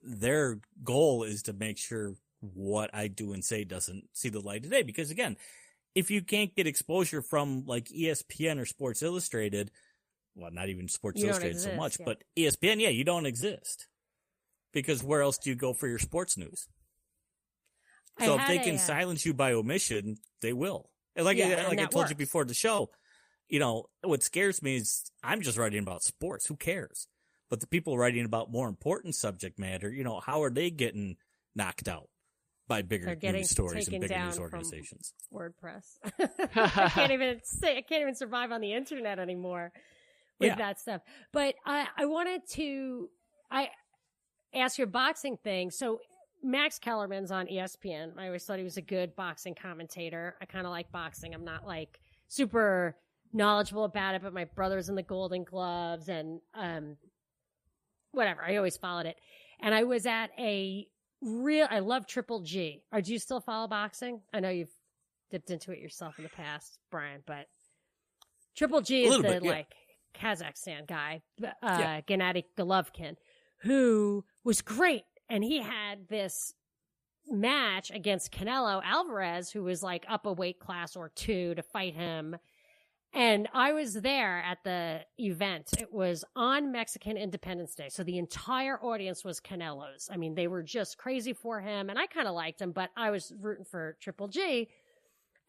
their goal is to make sure what I do and say doesn't see the light of day. Because again, if you can't get exposure from like ESPN or Sports Illustrated, well, not even Sports Illustrated so much, but ESPN, you don't exist. Because where else do you go for your sports news? So if they can silence you by omission, they will. And like I told you before the show, what scares me is I'm just writing about sports. Who cares? But the people writing about more important subject matter, how are they getting knocked out by bigger news stories and bigger news organizations? WordPress. I can't even survive on the internet anymore with that stuff. But I wanted to ask you a boxing thing. So Max Kellerman's on ESPN. I always thought he was a good boxing commentator. I kind of like boxing. I'm not like super knowledgeable about it, but my brother's in the Golden Gloves and whatever. I always followed it. And I was at I love Triple G. Do you still follow boxing? I know you've dipped into it yourself in the past, Brian, but Triple G is the Kazakhstan guy, Gennady Golovkin, who was great. And he had this match against Canelo Alvarez, who was like up a weight class or two to fight him. And I was there at the event. It was on Mexican Independence Day. So the entire audience was Canelo's. I mean, they were just crazy for him. And I kind of liked him, but I was rooting for Triple G.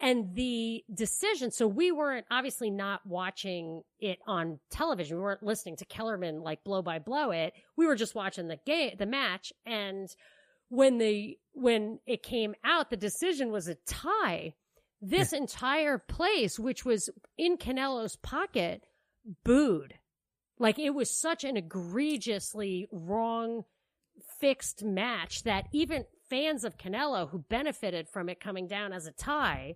And the decision, so we weren't obviously not watching it on television. We weren't listening to Kellerman like blow by blow it. We were just watching the match. And when it came out, the decision was a tie. This entire place, which was in Canelo's pocket, booed. Like it was such an egregiously wrong, fixed match that even fans of Canelo who benefited from it coming down as a tie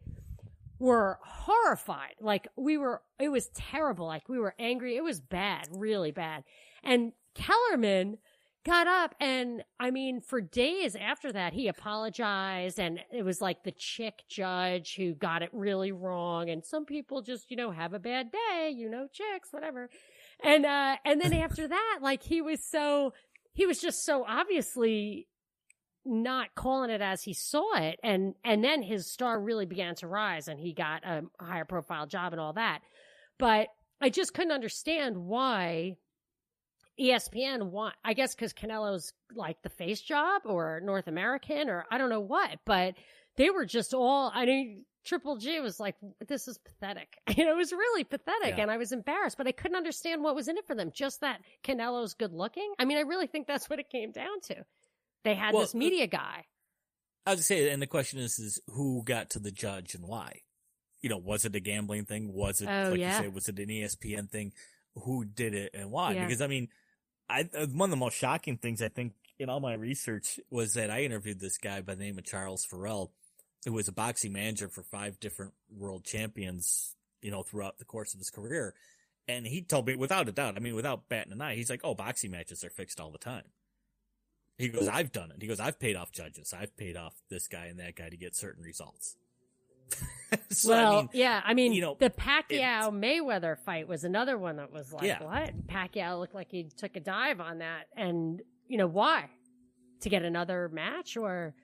were horrified. Like it was terrible. Like we were angry. It was bad, really bad. And Kellerman got up and for days after that, he apologized and it was like the chick judge who got it really wrong. And some people just, have a bad day, chicks, whatever. And then after that, like he was just so obviously not calling it as he saw it. And then his star really began to rise and he got a higher profile job and all that. But I just couldn't understand why ESPN I guess because Canelo's like the face job or North American or I don't know what, but they were just Triple G was like, this is pathetic. It was really pathetic and I was embarrassed, but I couldn't understand what was in it for them. Just that Canelo's good looking. I really think that's what it came down to. They had this media guy. I was going to say, and the question is who got to the judge and why? was it a gambling thing? Was it, Oh, like yeah. you say, was it an ESPN thing? Who did it and why? Yeah. Because, I mean, one of the most shocking things, I think, in all my research was that I interviewed this guy by the name of Charles Farrell, who was a boxing manager for 5 different world champions, throughout the course of his career. And he told me, without a doubt, I mean, without batting an eye, he's like, oh, boxing matches are fixed all the time. He goes, I've done it. He goes, I've paid off judges. I've paid off this guy and that guy to get certain results. So, I mean, the Pacquiao-Mayweather fight was another one that was like, what? Pacquiao looked like he took a dive on that. And, why? To get another match or?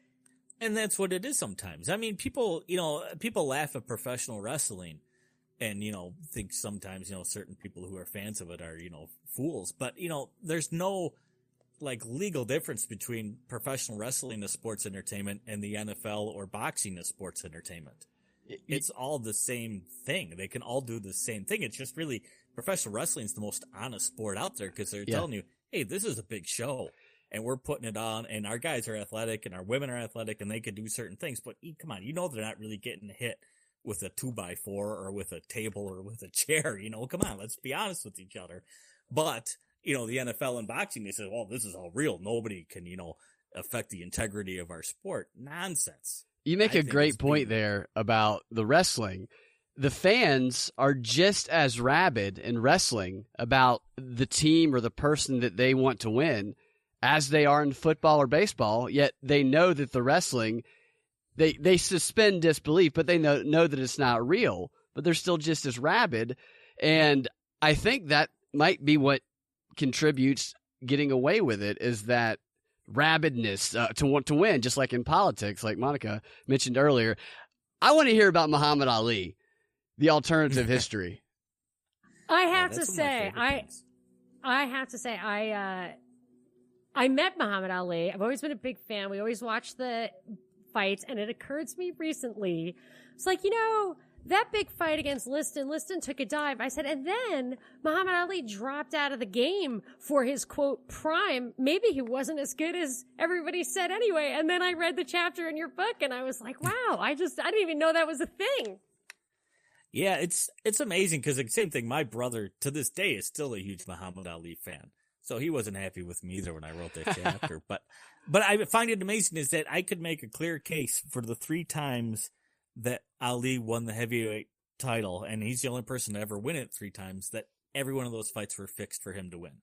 And that's what it is sometimes. I mean, people laugh at professional wrestling and, think sometimes, certain people who are fans of it are, fools. But, there's no, like, legal difference between professional wrestling as sports entertainment and the NFL or boxing as sports entertainment. It's all the same thing. They can all do the same thing. It's just really professional wrestling is the most honest sport out there because they're telling you, hey, this is a big show and we're putting it on and our guys are athletic and our women are athletic and they can do certain things. But come on, they're not really getting hit with a 2x4 or with a table or with a chair. Come on, let's be honest with each other. But, the NFL and boxing, they say, well, this is all real. Nobody can, affect the integrity of our sport. Nonsense. You make a great point there about the wrestling. The fans are just as rabid in wrestling about the team or the person that they want to win as they are in football or baseball, yet they know that the wrestling, they suspend disbelief, but they know that it's not real, but they're still just as rabid. And I think that might be what contributes getting away with it is that rabidness to want to win, just like in politics, like Monica mentioned earlier. I want to hear about Muhammad Ali, the alternative history. I have to say, I met Muhammad Ali. I've always been a big fan. We always watch the fights, and it occurred to me recently. It's like, that big fight against Liston took a dive. I said, and then Muhammad Ali dropped out of the game for his, quote, prime. Maybe he wasn't as good as everybody said anyway. And then I read the chapter in your book, and I was like, wow, I didn't even know that was a thing. Yeah, it's amazing because the same thing. My brother, to this day, is still a huge Muhammad Ali fan. So he wasn't happy with me either when I wrote that chapter. But I find it amazing is that I could make a clear case for the 3 times that Ali won the heavyweight title, and he's the only person to ever win it 3 times, that every one of those fights were fixed for him to win.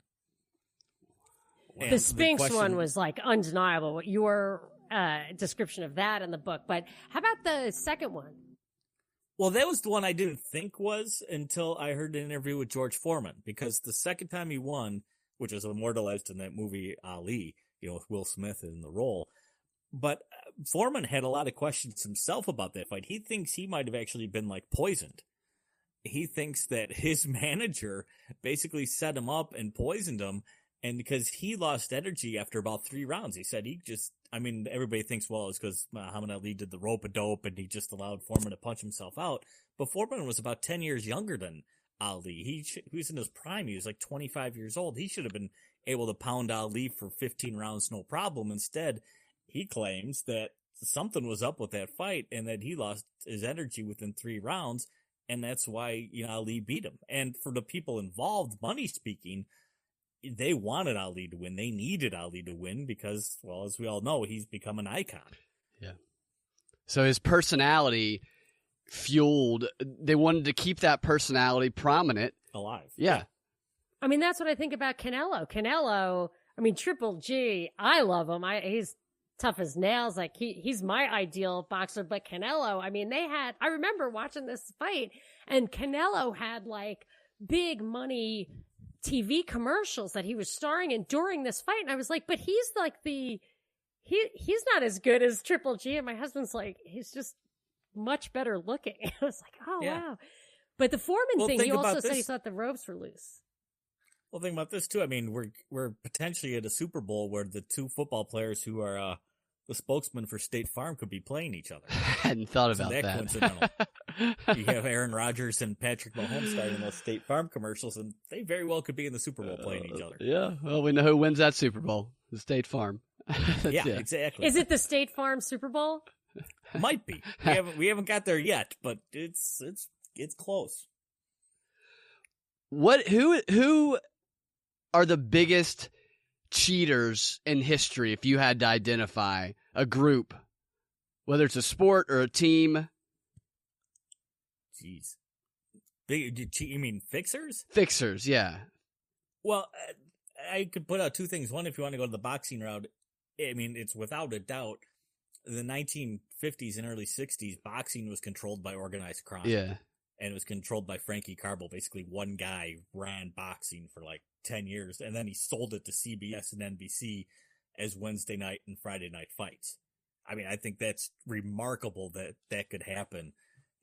The Spinks one was like undeniable, your description of that in the book. But how about the second one? Well, that was the one I didn't think was until I heard an interview with George Foreman, because the second time he won, which was immortalized in that movie Ali, with Will Smith in the role, but Foreman had a lot of questions himself about that fight. He thinks he might have actually been like poisoned. He thinks that his manager basically set him up and poisoned him. And because he lost energy after about 3 rounds, he said everybody thinks, well, it's because Muhammad Ali did the rope-a-dope and he just allowed Foreman to punch himself out. But Foreman was about 10 years younger than Ali. He was in his prime. He was like 25 years old. He should have been able to pound Ali for 15 rounds, no problem. Instead, he claims that something was up with that fight and that he lost his energy within 3 rounds. And that's why, Ali beat him. And for the people involved, money speaking, they wanted Ali to win. They needed Ali to win because, well, as we all know, he's become an icon. Yeah. So his personality they wanted to keep that personality prominent. Alive. Yeah. I mean, that's what I think about Canelo. Triple G, I love him. He's tough as nails. Like he's my ideal boxer, but Canelo, I remember watching this fight and Canelo had like big money TV commercials that he was starring in during this fight. And I was like, but he's like he's not as good as Triple G. And my husband's like, he's just much better looking. I was like, oh, yeah. Wow. But the Foreman thing, he also said he thought the ropes were loose. Well, think about this too. We're potentially at a Super Bowl where the 2 football players who are the spokesman for State Farm could be playing each other. I hadn't thought about that. Coincidental. You have Aaron Rodgers and Patrick Mahomes starting those State Farm commercials, and they very well could be in the Super Bowl playing each other. Yeah, well, we know who wins that Super Bowl. The State Farm. Yeah, exactly. Is it the State Farm Super Bowl? Might be. We haven't got there yet, but it's close. Who are the biggest cheaters in history if you had to identify a group, whether it's a sport or a team? Jeez. You mean fixers? Fixers, yeah. Well, I could put out two things. One, if you want to go to the boxing route, I mean, it's without a doubt the 1950s and early 60s, boxing was controlled by organized crime. Yeah. And it was controlled by Frankie Carbo. Basically, one guy ran boxing for like 10 years, and then he sold it to CBS and NBC as Wednesday night and Friday night fights. I mean, I think that's remarkable that could happen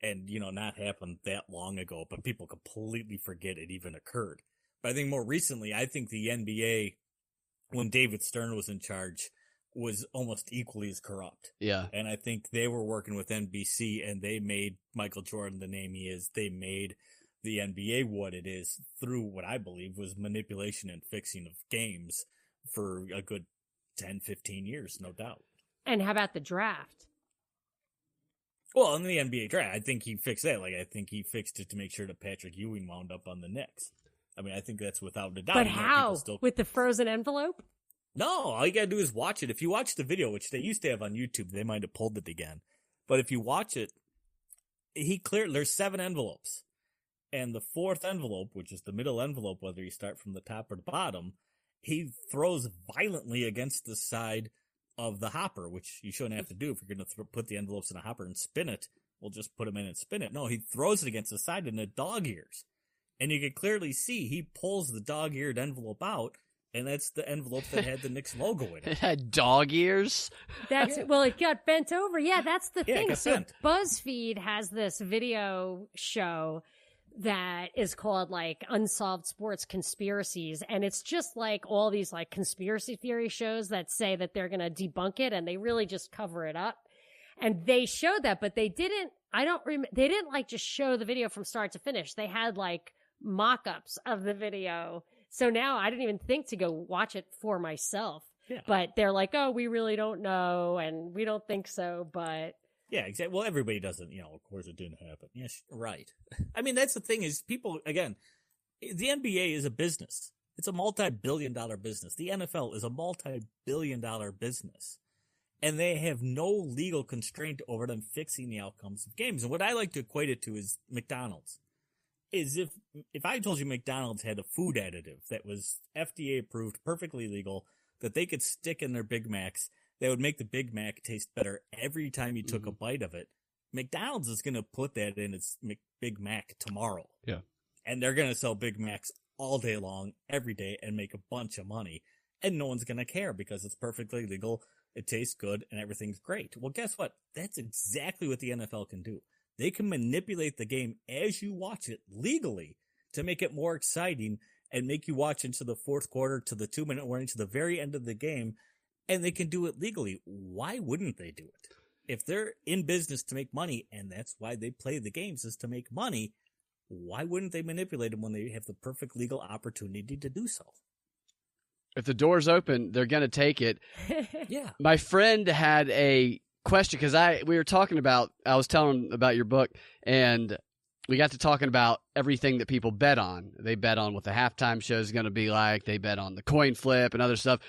and, not happen that long ago, but people completely forget it even occurred. But I think more recently, I think the NBA, when David Stern was in charge, was almost equally as corrupt. Yeah. And I think they were working with NBC, and they made Michael Jordan the name he is. They made the NBA what it is through what I believe was manipulation and fixing of games for a good 10, 15 years, no doubt. And how about the draft? Well, in the NBA draft, I think he fixed that. Like, I think he fixed it to make sure that Patrick Ewing wound up on the Knicks. I mean, I think that's without a doubt. But how? With the frozen envelope? No, all you gotta do is watch it. If you watch the video, which they used to have on YouTube, they might have pulled it again. But if you watch it, there's 7 envelopes. And the 4th envelope, which is the middle envelope, whether you start from the top or the bottom, he throws violently against the side of the hopper, which you shouldn't have to do if you're going to put the envelopes in a hopper and spin it. We'll just put them in and spin it. No, he throws it against the side and it dog ears. And you can clearly see he pulls the dog-eared envelope out, and that's the envelope that had the Knicks logo in it. It had dog ears? Well, it got bent over. Yeah, that's the thing. So bent. BuzzFeed has this video show that is called like Unsolved Sports Conspiracies. And it's just like all these like conspiracy theory shows that say that they're going to debunk it, and they really just cover it up. And they showed that, but they didn't, they didn't like just show the video from start to finish. They had like mock-ups of the video. So now I didn't even think to go watch it for myself. Yeah. But they're like, oh, we really don't know, and we don't think so, but... Yeah, exactly. Well, everybody doesn't, of course it didn't happen. Yes, right. I mean, that's the thing is people, again, the NBA is a business. It's a multi-billion-dollar business. The NFL is a multi-billion-dollar business. And they have no legal constraint over them fixing the outcomes of games. And what I like to equate it to is McDonald's. Is if I told you McDonald's had a food additive that was FDA approved, perfectly legal, that they could stick in their Big Macs, that would make the Big Mac taste better every time you took a bite of it, McDonald's is going to put that in its Big Mac tomorrow. Yeah. And they're going to sell Big Macs all day long, every day, and make a bunch of money. And no one's going to care because it's perfectly legal, it tastes good, and everything's great. Well, guess what? That's exactly what the NFL can do. They can manipulate the game as you watch it legally to make it more exciting and make you watch into the 4th quarter to the 2-minute warning to the very end of the game. And they can do it legally. Why wouldn't they do it? If they're in business to make money, and that's why they play the games is to make money, why wouldn't they manipulate them when they have the perfect legal opportunity to do so? If the door's open, they're going to take it. Yeah. My friend had a question because I was telling him about your book, and we got to talking about everything that people bet on. They bet on what the halftime show is going to be like. They bet on the coin flip and other stuff.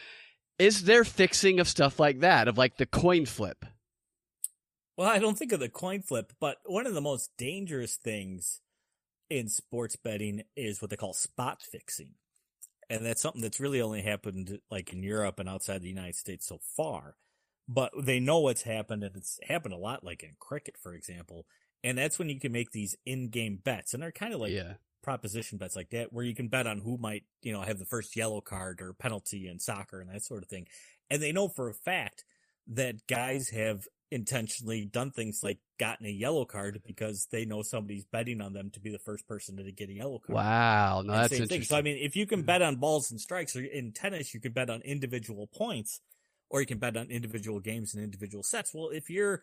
Is there fixing of stuff like that, of like the coin flip? Well, I don't think of the coin flip, but one of the most dangerous things in sports betting is what they call spot fixing. And that's something that's really only happened like in Europe and outside the United States so far. But they know what's happened, and it's happened a lot, like in cricket, for example. And that's when you can make these in-game bets. And they're kind of like proposition bets like that, where you can bet on who might, have the first yellow card or penalty in soccer and that sort of thing. And they know for a fact that guys have intentionally done things like gotten a yellow card because they know somebody's betting on them to be the first person to get a yellow card. Wow. No, that's interesting. So, I mean, if you can bet on balls and strikes, or in tennis, you can bet on individual points, or you can bet on individual games and individual sets. Well, if you're,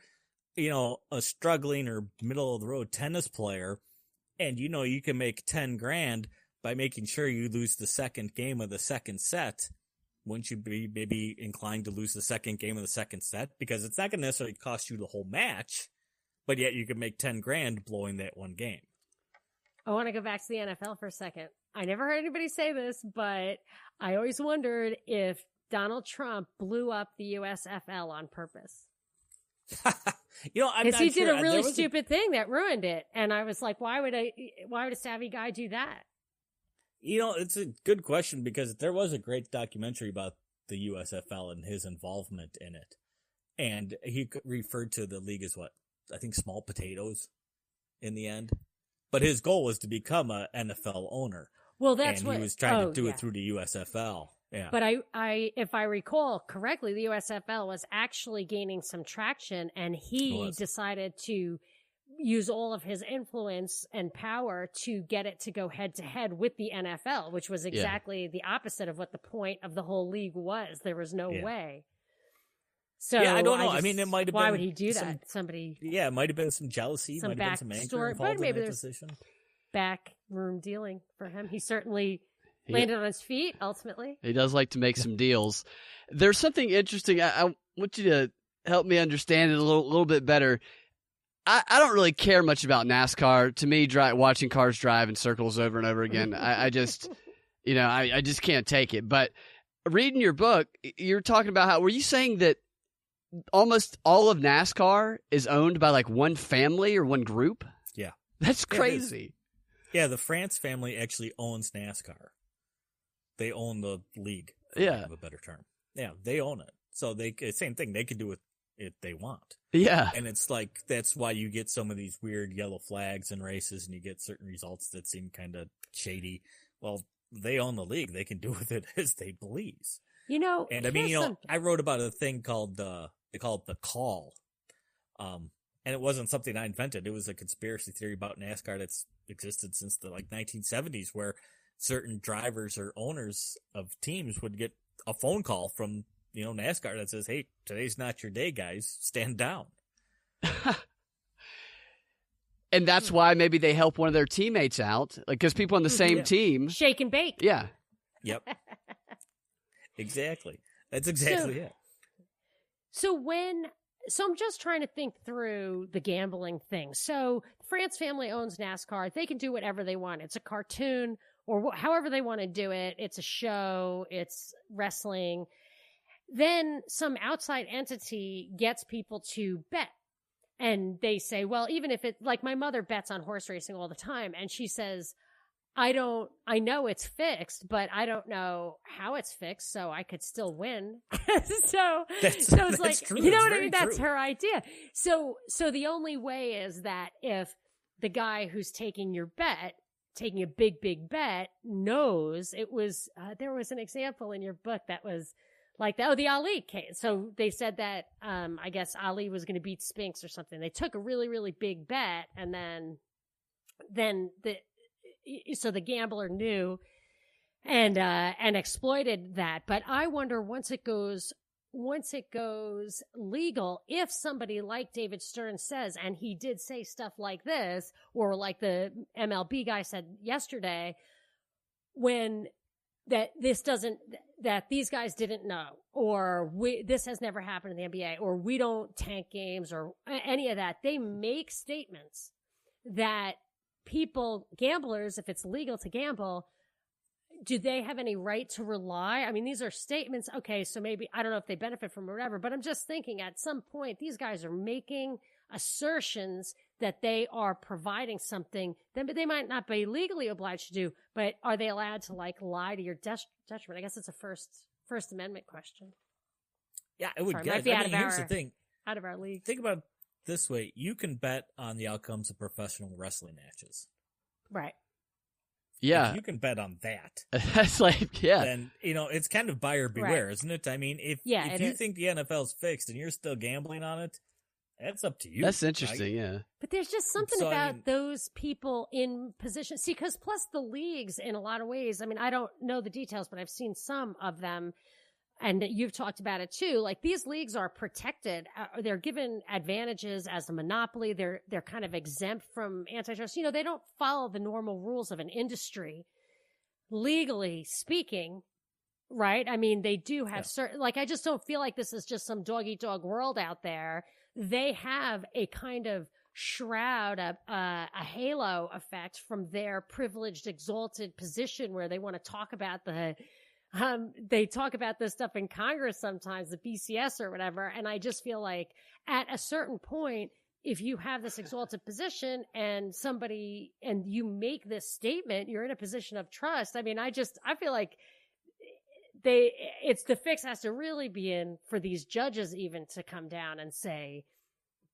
a struggling or middle of the road tennis player, and you can make 10 grand by making sure you lose the second game of the second set, wouldn't you be maybe inclined to lose the second game of the second set? Because it's not going to necessarily cost you the whole match, but yet you could make 10 grand blowing that one game. I want to go back to the NFL for a second. I never heard anybody say this, but I always wondered if Donald Trump blew up the USFL on purpose. Because he did a really stupid thing that ruined it. And I was like, why would a savvy guy do that? It's a good question because there was a great documentary about the USFL and his involvement in it. And he referred to the league as I think small potatoes in the end. But his goal was to become an NFL owner. Well, that's and what he was trying to do it through the USFL. Yeah. But if I recall correctly, the USFL was actually gaining some traction, and he decided to use all of his influence and power to get it to go head to head with the NFL, which was exactly the opposite of what the point of the whole league was. There was no way. So I don't know. I mean, it might have been. Why would he do that? Somebody. Yeah, it might have been some jealousy. Some might have been some anger involved in that decision. Backroom dealing for him. He certainly landed on his feet, ultimately. He does like to make some deals. There's something interesting. I want you to help me understand it a little bit better. I don't really care much about NASCAR. To me, watching cars drive in circles over and over again, I just, I just can't take it. But reading your book, you're talking about were you saying that almost all of NASCAR is owned by like one family or one group? Yeah. That's crazy. Yeah, the France family actually owns NASCAR. They own the league, for lack of a better term. Yeah, they own it. So same thing, they can do it if they want. Yeah. And it's like, that's why you get some of these weird yellow flags in races and you get certain results that seem kind of shady. Well, they own the league. They can do with it as they please. And I mean, I wrote about a thing called, they call it the call. And it wasn't something I invented. It was a conspiracy theory about NASCAR that's existed since the 1970s, where certain drivers or owners of teams would get a phone call from, NASCAR that says, "Hey, today's not your day, guys. Stand down." And that's why maybe they help one of their teammates out, because people on the same team shake and bake. Yeah. Yep. Exactly. That's exactly it. So I'm just trying to think through the gambling thing. So the France family owns NASCAR. They can do whatever they want. It's a cartoon or however they want to do it. It's a show. It's wrestling. Then some outside entity gets people to bet. And they say, well, even if my mother bets on horse racing all the time. And she says, I know it's fixed, but I don't know how it's fixed, so I could still win. so it's like, true. You know That's what I mean? That's true. her idea. So the only way is that if the guy who's taking a big, big bet knows it was, there was an example in your book that was like the Ali case. So they said that, I guess Ali was going to beat Spinks or something. They took a really, really big bet and so the gambler knew and exploited that. But I wonder once it goes legal, if somebody like David Stern says, and he did say stuff like this, or like the MLB guy said yesterday, that these guys didn't know, or this has never happened in the NBA, or we don't tank games, or any of that. They make statements that gamblers, if it's legal to gamble, do they have any right to rely? I mean, these are statements. Okay, so maybe, I don't know if they benefit from or whatever, but I'm just thinking at some point, these guys are making assertions that they are providing something that they might not be legally obliged to do, but are they allowed to lie to your detriment? I guess it's a First Amendment question. Yeah, it would. Sorry, guess. might be Here's the thing. Out of our league. Think about it this way: you can bet on the outcomes of professional wrestling matches. Right. Yeah. If you can bet on that. That's Then, it's kind of buyer beware, Right. Isn't it? I mean, if you think the NFL's fixed and you're still gambling on it, that's up to you. That's interesting, yeah. But there's just something about those people in position. See, because plus the leagues in a lot of ways, I mean, I don't know the details, but I've seen some of them. And you've talked about it too. Like, these leagues are protected. They're given advantages as a monopoly. They're kind of exempt from antitrust. They don't follow the normal rules of an industry. Legally speaking, right? I mean, they do have certain, like, I just don't feel like this is just some dog-eat-dog world out there. They have a kind of shroud, a halo effect from their privileged, exalted position where they want to talk about they talk about this stuff in Congress sometimes, the BCS or whatever. And I just feel like at a certain point, if you have this exalted position and you make this statement, you're in a position of trust. I mean, I feel like the fix has to really be in for these judges even to come down and say,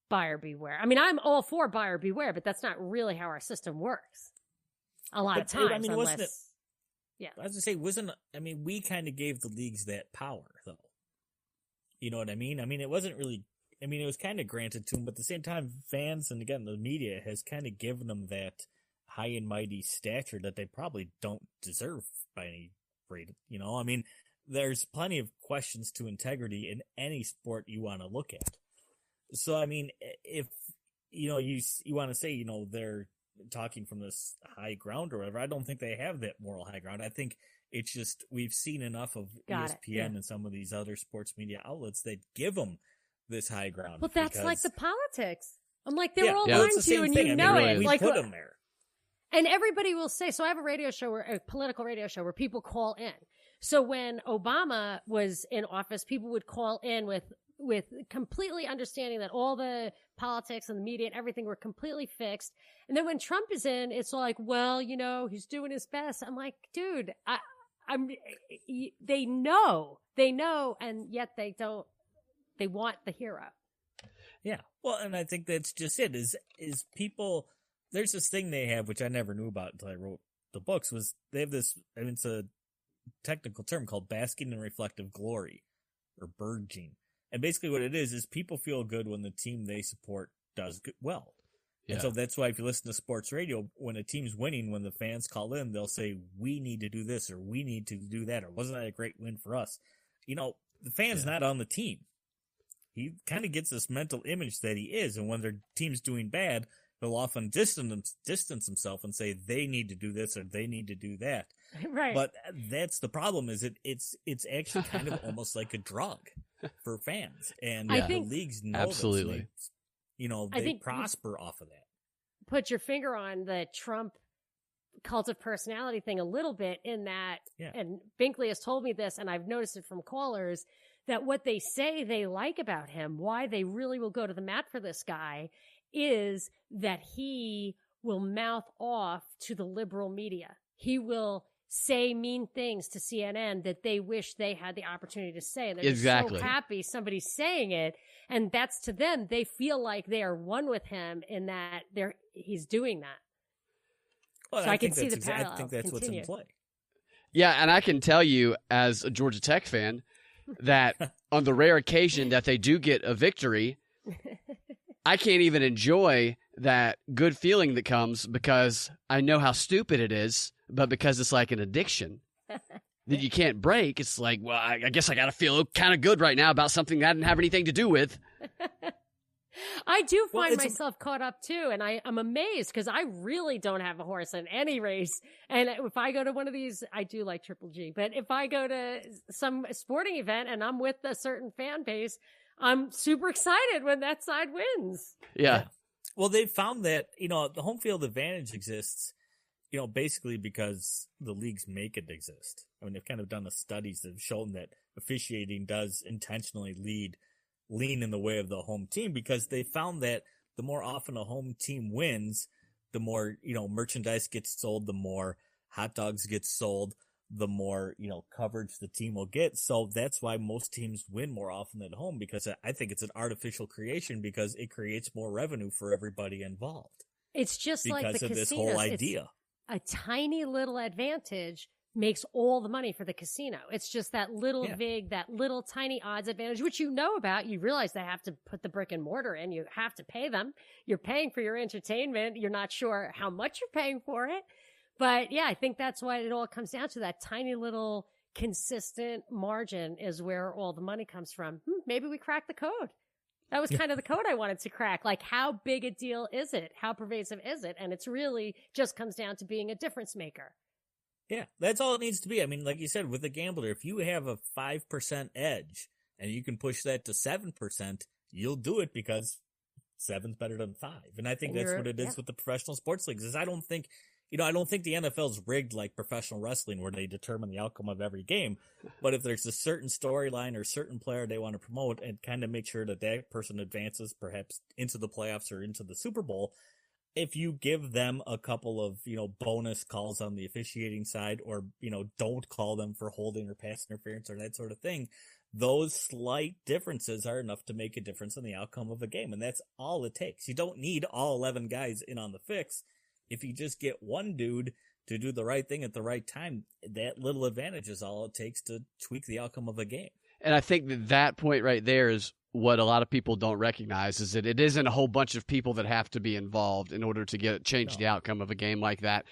buyer beware. I mean, I'm all for buyer beware, but that's not really how our system works. A lot of times, I mean, wasn't it? Yeah, I was gonna say, we kind of gave the leagues that power, though. You know what I mean? I mean, it wasn't really. I mean, it was kind of granted to them, but at the same time, fans and again the media has kind of given them that high and mighty stature that they probably don't deserve by any rate. You know, I mean, there's plenty of questions to integrity in any sport you want to look at. So, I mean, if, you want to say, they're talking from this high ground or whatever, I don't think they have that moral high ground. I think it's just, we've seen enough of ESPN and some of these other sports media outlets that give them this high ground. Well, that's like the politics. I'm like, they were all lying to you and you know it. We like, put them there. And everybody will say, so I have a political radio show where people call in. So when Obama was in office, people would call in with completely understanding that all the politics and the media and everything were completely fixed. And then when Trump is in, it's like, well, he's doing his best. I'm like, dude, they know, and yet they don't, they want the hero. Yeah. Well, and I think that's just it is people, there's this thing they have, which I never knew about until I wrote the books, was they have this, I mean, it's a technical term called basking in reflective glory or burgeoning. And basically what it is people feel good when the team they support does well. Yeah. And so that's why if you listen to sports radio, when a team's winning, when the fans call in, they'll say, we need to do this or we need to do that or wasn't that a great win for us? The fan's not on the team. He kind of gets this mental image that he is. And when their team's doing bad, he'll often distance himself and say they need to do this or they need to do that. Right. But that's the problem is it's actually kind of almost like a drug for fans. And I think, the leagues know absolutely. This. They prosper off of that. Put your finger on the Trump cult of personality thing a little bit in that, and Binkley has told me this, and I've noticed it from callers, that what they say they like about him, why they really will go to the mat for this guy, is that he will mouth off to the liberal media. He will say mean things to CNN that they wish they had the opportunity to say. They're so happy somebody's saying it. And that's to them, they feel like they are one with him in that he's doing that. Well, so I can see the parallel. I think that's what's in play. Yeah, and I can tell you as a Georgia Tech fan that on the rare occasion that they do get a victory, I can't even enjoy that good feeling that comes because I know how stupid it is, but because it's like an addiction that you can't break, it's like, well, I guess I got to feel kind of good right now about something that I didn't have anything to do with. I do find myself caught up too, and I'm amazed because I really don't have a horse in any race. And if I go to one of these, I do like Triple G, but if I go to some sporting event and I'm with a certain fan base, I'm super excited when that side wins. Yeah. Well, they've found that, the home field advantage exists, basically because the leagues make it exist. I mean, they've kind of done the studies that have shown that officiating does intentionally lean in the way of the home team because they found that the more often a home team wins, the more, merchandise gets sold, the more hot dogs get sold, the more, coverage the team will get. So that's why most teams win more often at home because I think it's an artificial creation because it creates more revenue for everybody involved. It's just like the because of casinos. this whole idea. It's a tiny little advantage makes all the money for the casino. It's just that little that little tiny odds advantage, which you know about. You realize they have to put the brick and mortar in. You have to pay them. You're paying for your entertainment. You're not sure how much you're paying for it. But yeah, I think that's why it all comes down to that tiny little consistent margin is where all the money comes from. Maybe we cracked the code. That was kind of the code I wanted to crack. Like, how big a deal is it? How pervasive is it? And it's really just comes down to being a difference maker. Yeah, that's all it needs to be. I mean, like you said, with a gambler, if you have a 5% edge and you can push that to 7%, you'll do it because 7's better than 5. And I think that's what it is with the professional sports leagues. Is I don't think the NFL's rigged like professional wrestling where they determine the outcome of every game. But if there's a certain storyline or certain player they want to promote and kind of make sure that that person advances perhaps into the playoffs or into the Super Bowl, if you give them a couple of, bonus calls on the officiating side or, don't call them for holding or pass interference or that sort of thing, those slight differences are enough to make a difference in the outcome of a game. And that's all it takes. You don't need all 11 guys in on the fix. If you just get one dude to do the right thing at the right time, that little advantage is all it takes to tweak the outcome of a game. And I think that point right there is what a lot of people don't recognize, is that it isn't a whole bunch of people that have to be involved in order to change the outcome of a game like that.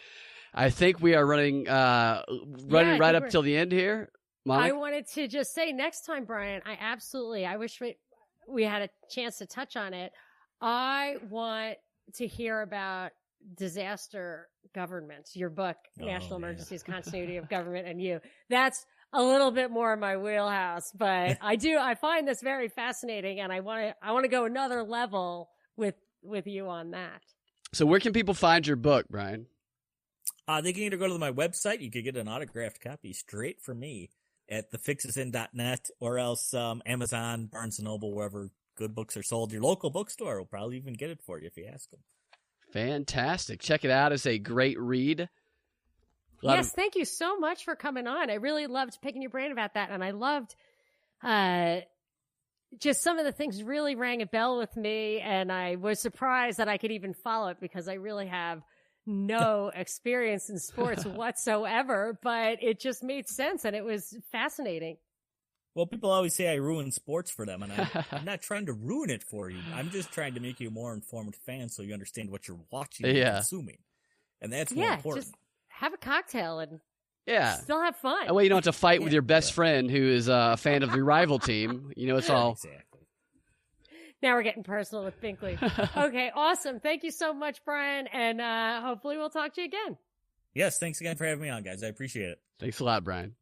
I think we are running right up till the end here. Monica? I wanted to just say next time, Brian, I wish we had a chance to touch on it. I want to hear about disaster governments, your book, National Emergencies, Continuity of Government and You. That's a little bit more in my wheelhouse, but I find this very fascinating, and I want to go another level with you on that. So where can people find your book, Brian? They can either go to my website, you could get an autographed copy straight from me at thefixesin.net, or else Amazon, Barnes & Noble, wherever good books are sold. Your local bookstore will probably even get it for you if you ask them. Fantastic. Check it out. It's a great read. Yes, thank you so much for coming on. I really loved picking your brain about that, and I loved just some of the things really rang a bell with me, and I was surprised that I could even follow it because I really have no experience in sports whatsoever, but it just made sense, and it was fascinating. Well, people always say I ruin sports for them, and I'm not trying to ruin it for you. I'm just trying to make you a more informed fan so you understand what you're watching and consuming. And that's more important. Just have a cocktail and still have fun. That way you don't have to fight with your best friend who is a fan of the rival team. It's all... Exactly. Now we're getting personal with Binkley. Okay, awesome. Thank you so much, Brian, and hopefully we'll talk to you again. Yes, thanks again for having me on, guys. I appreciate it. Thanks a lot, Brian.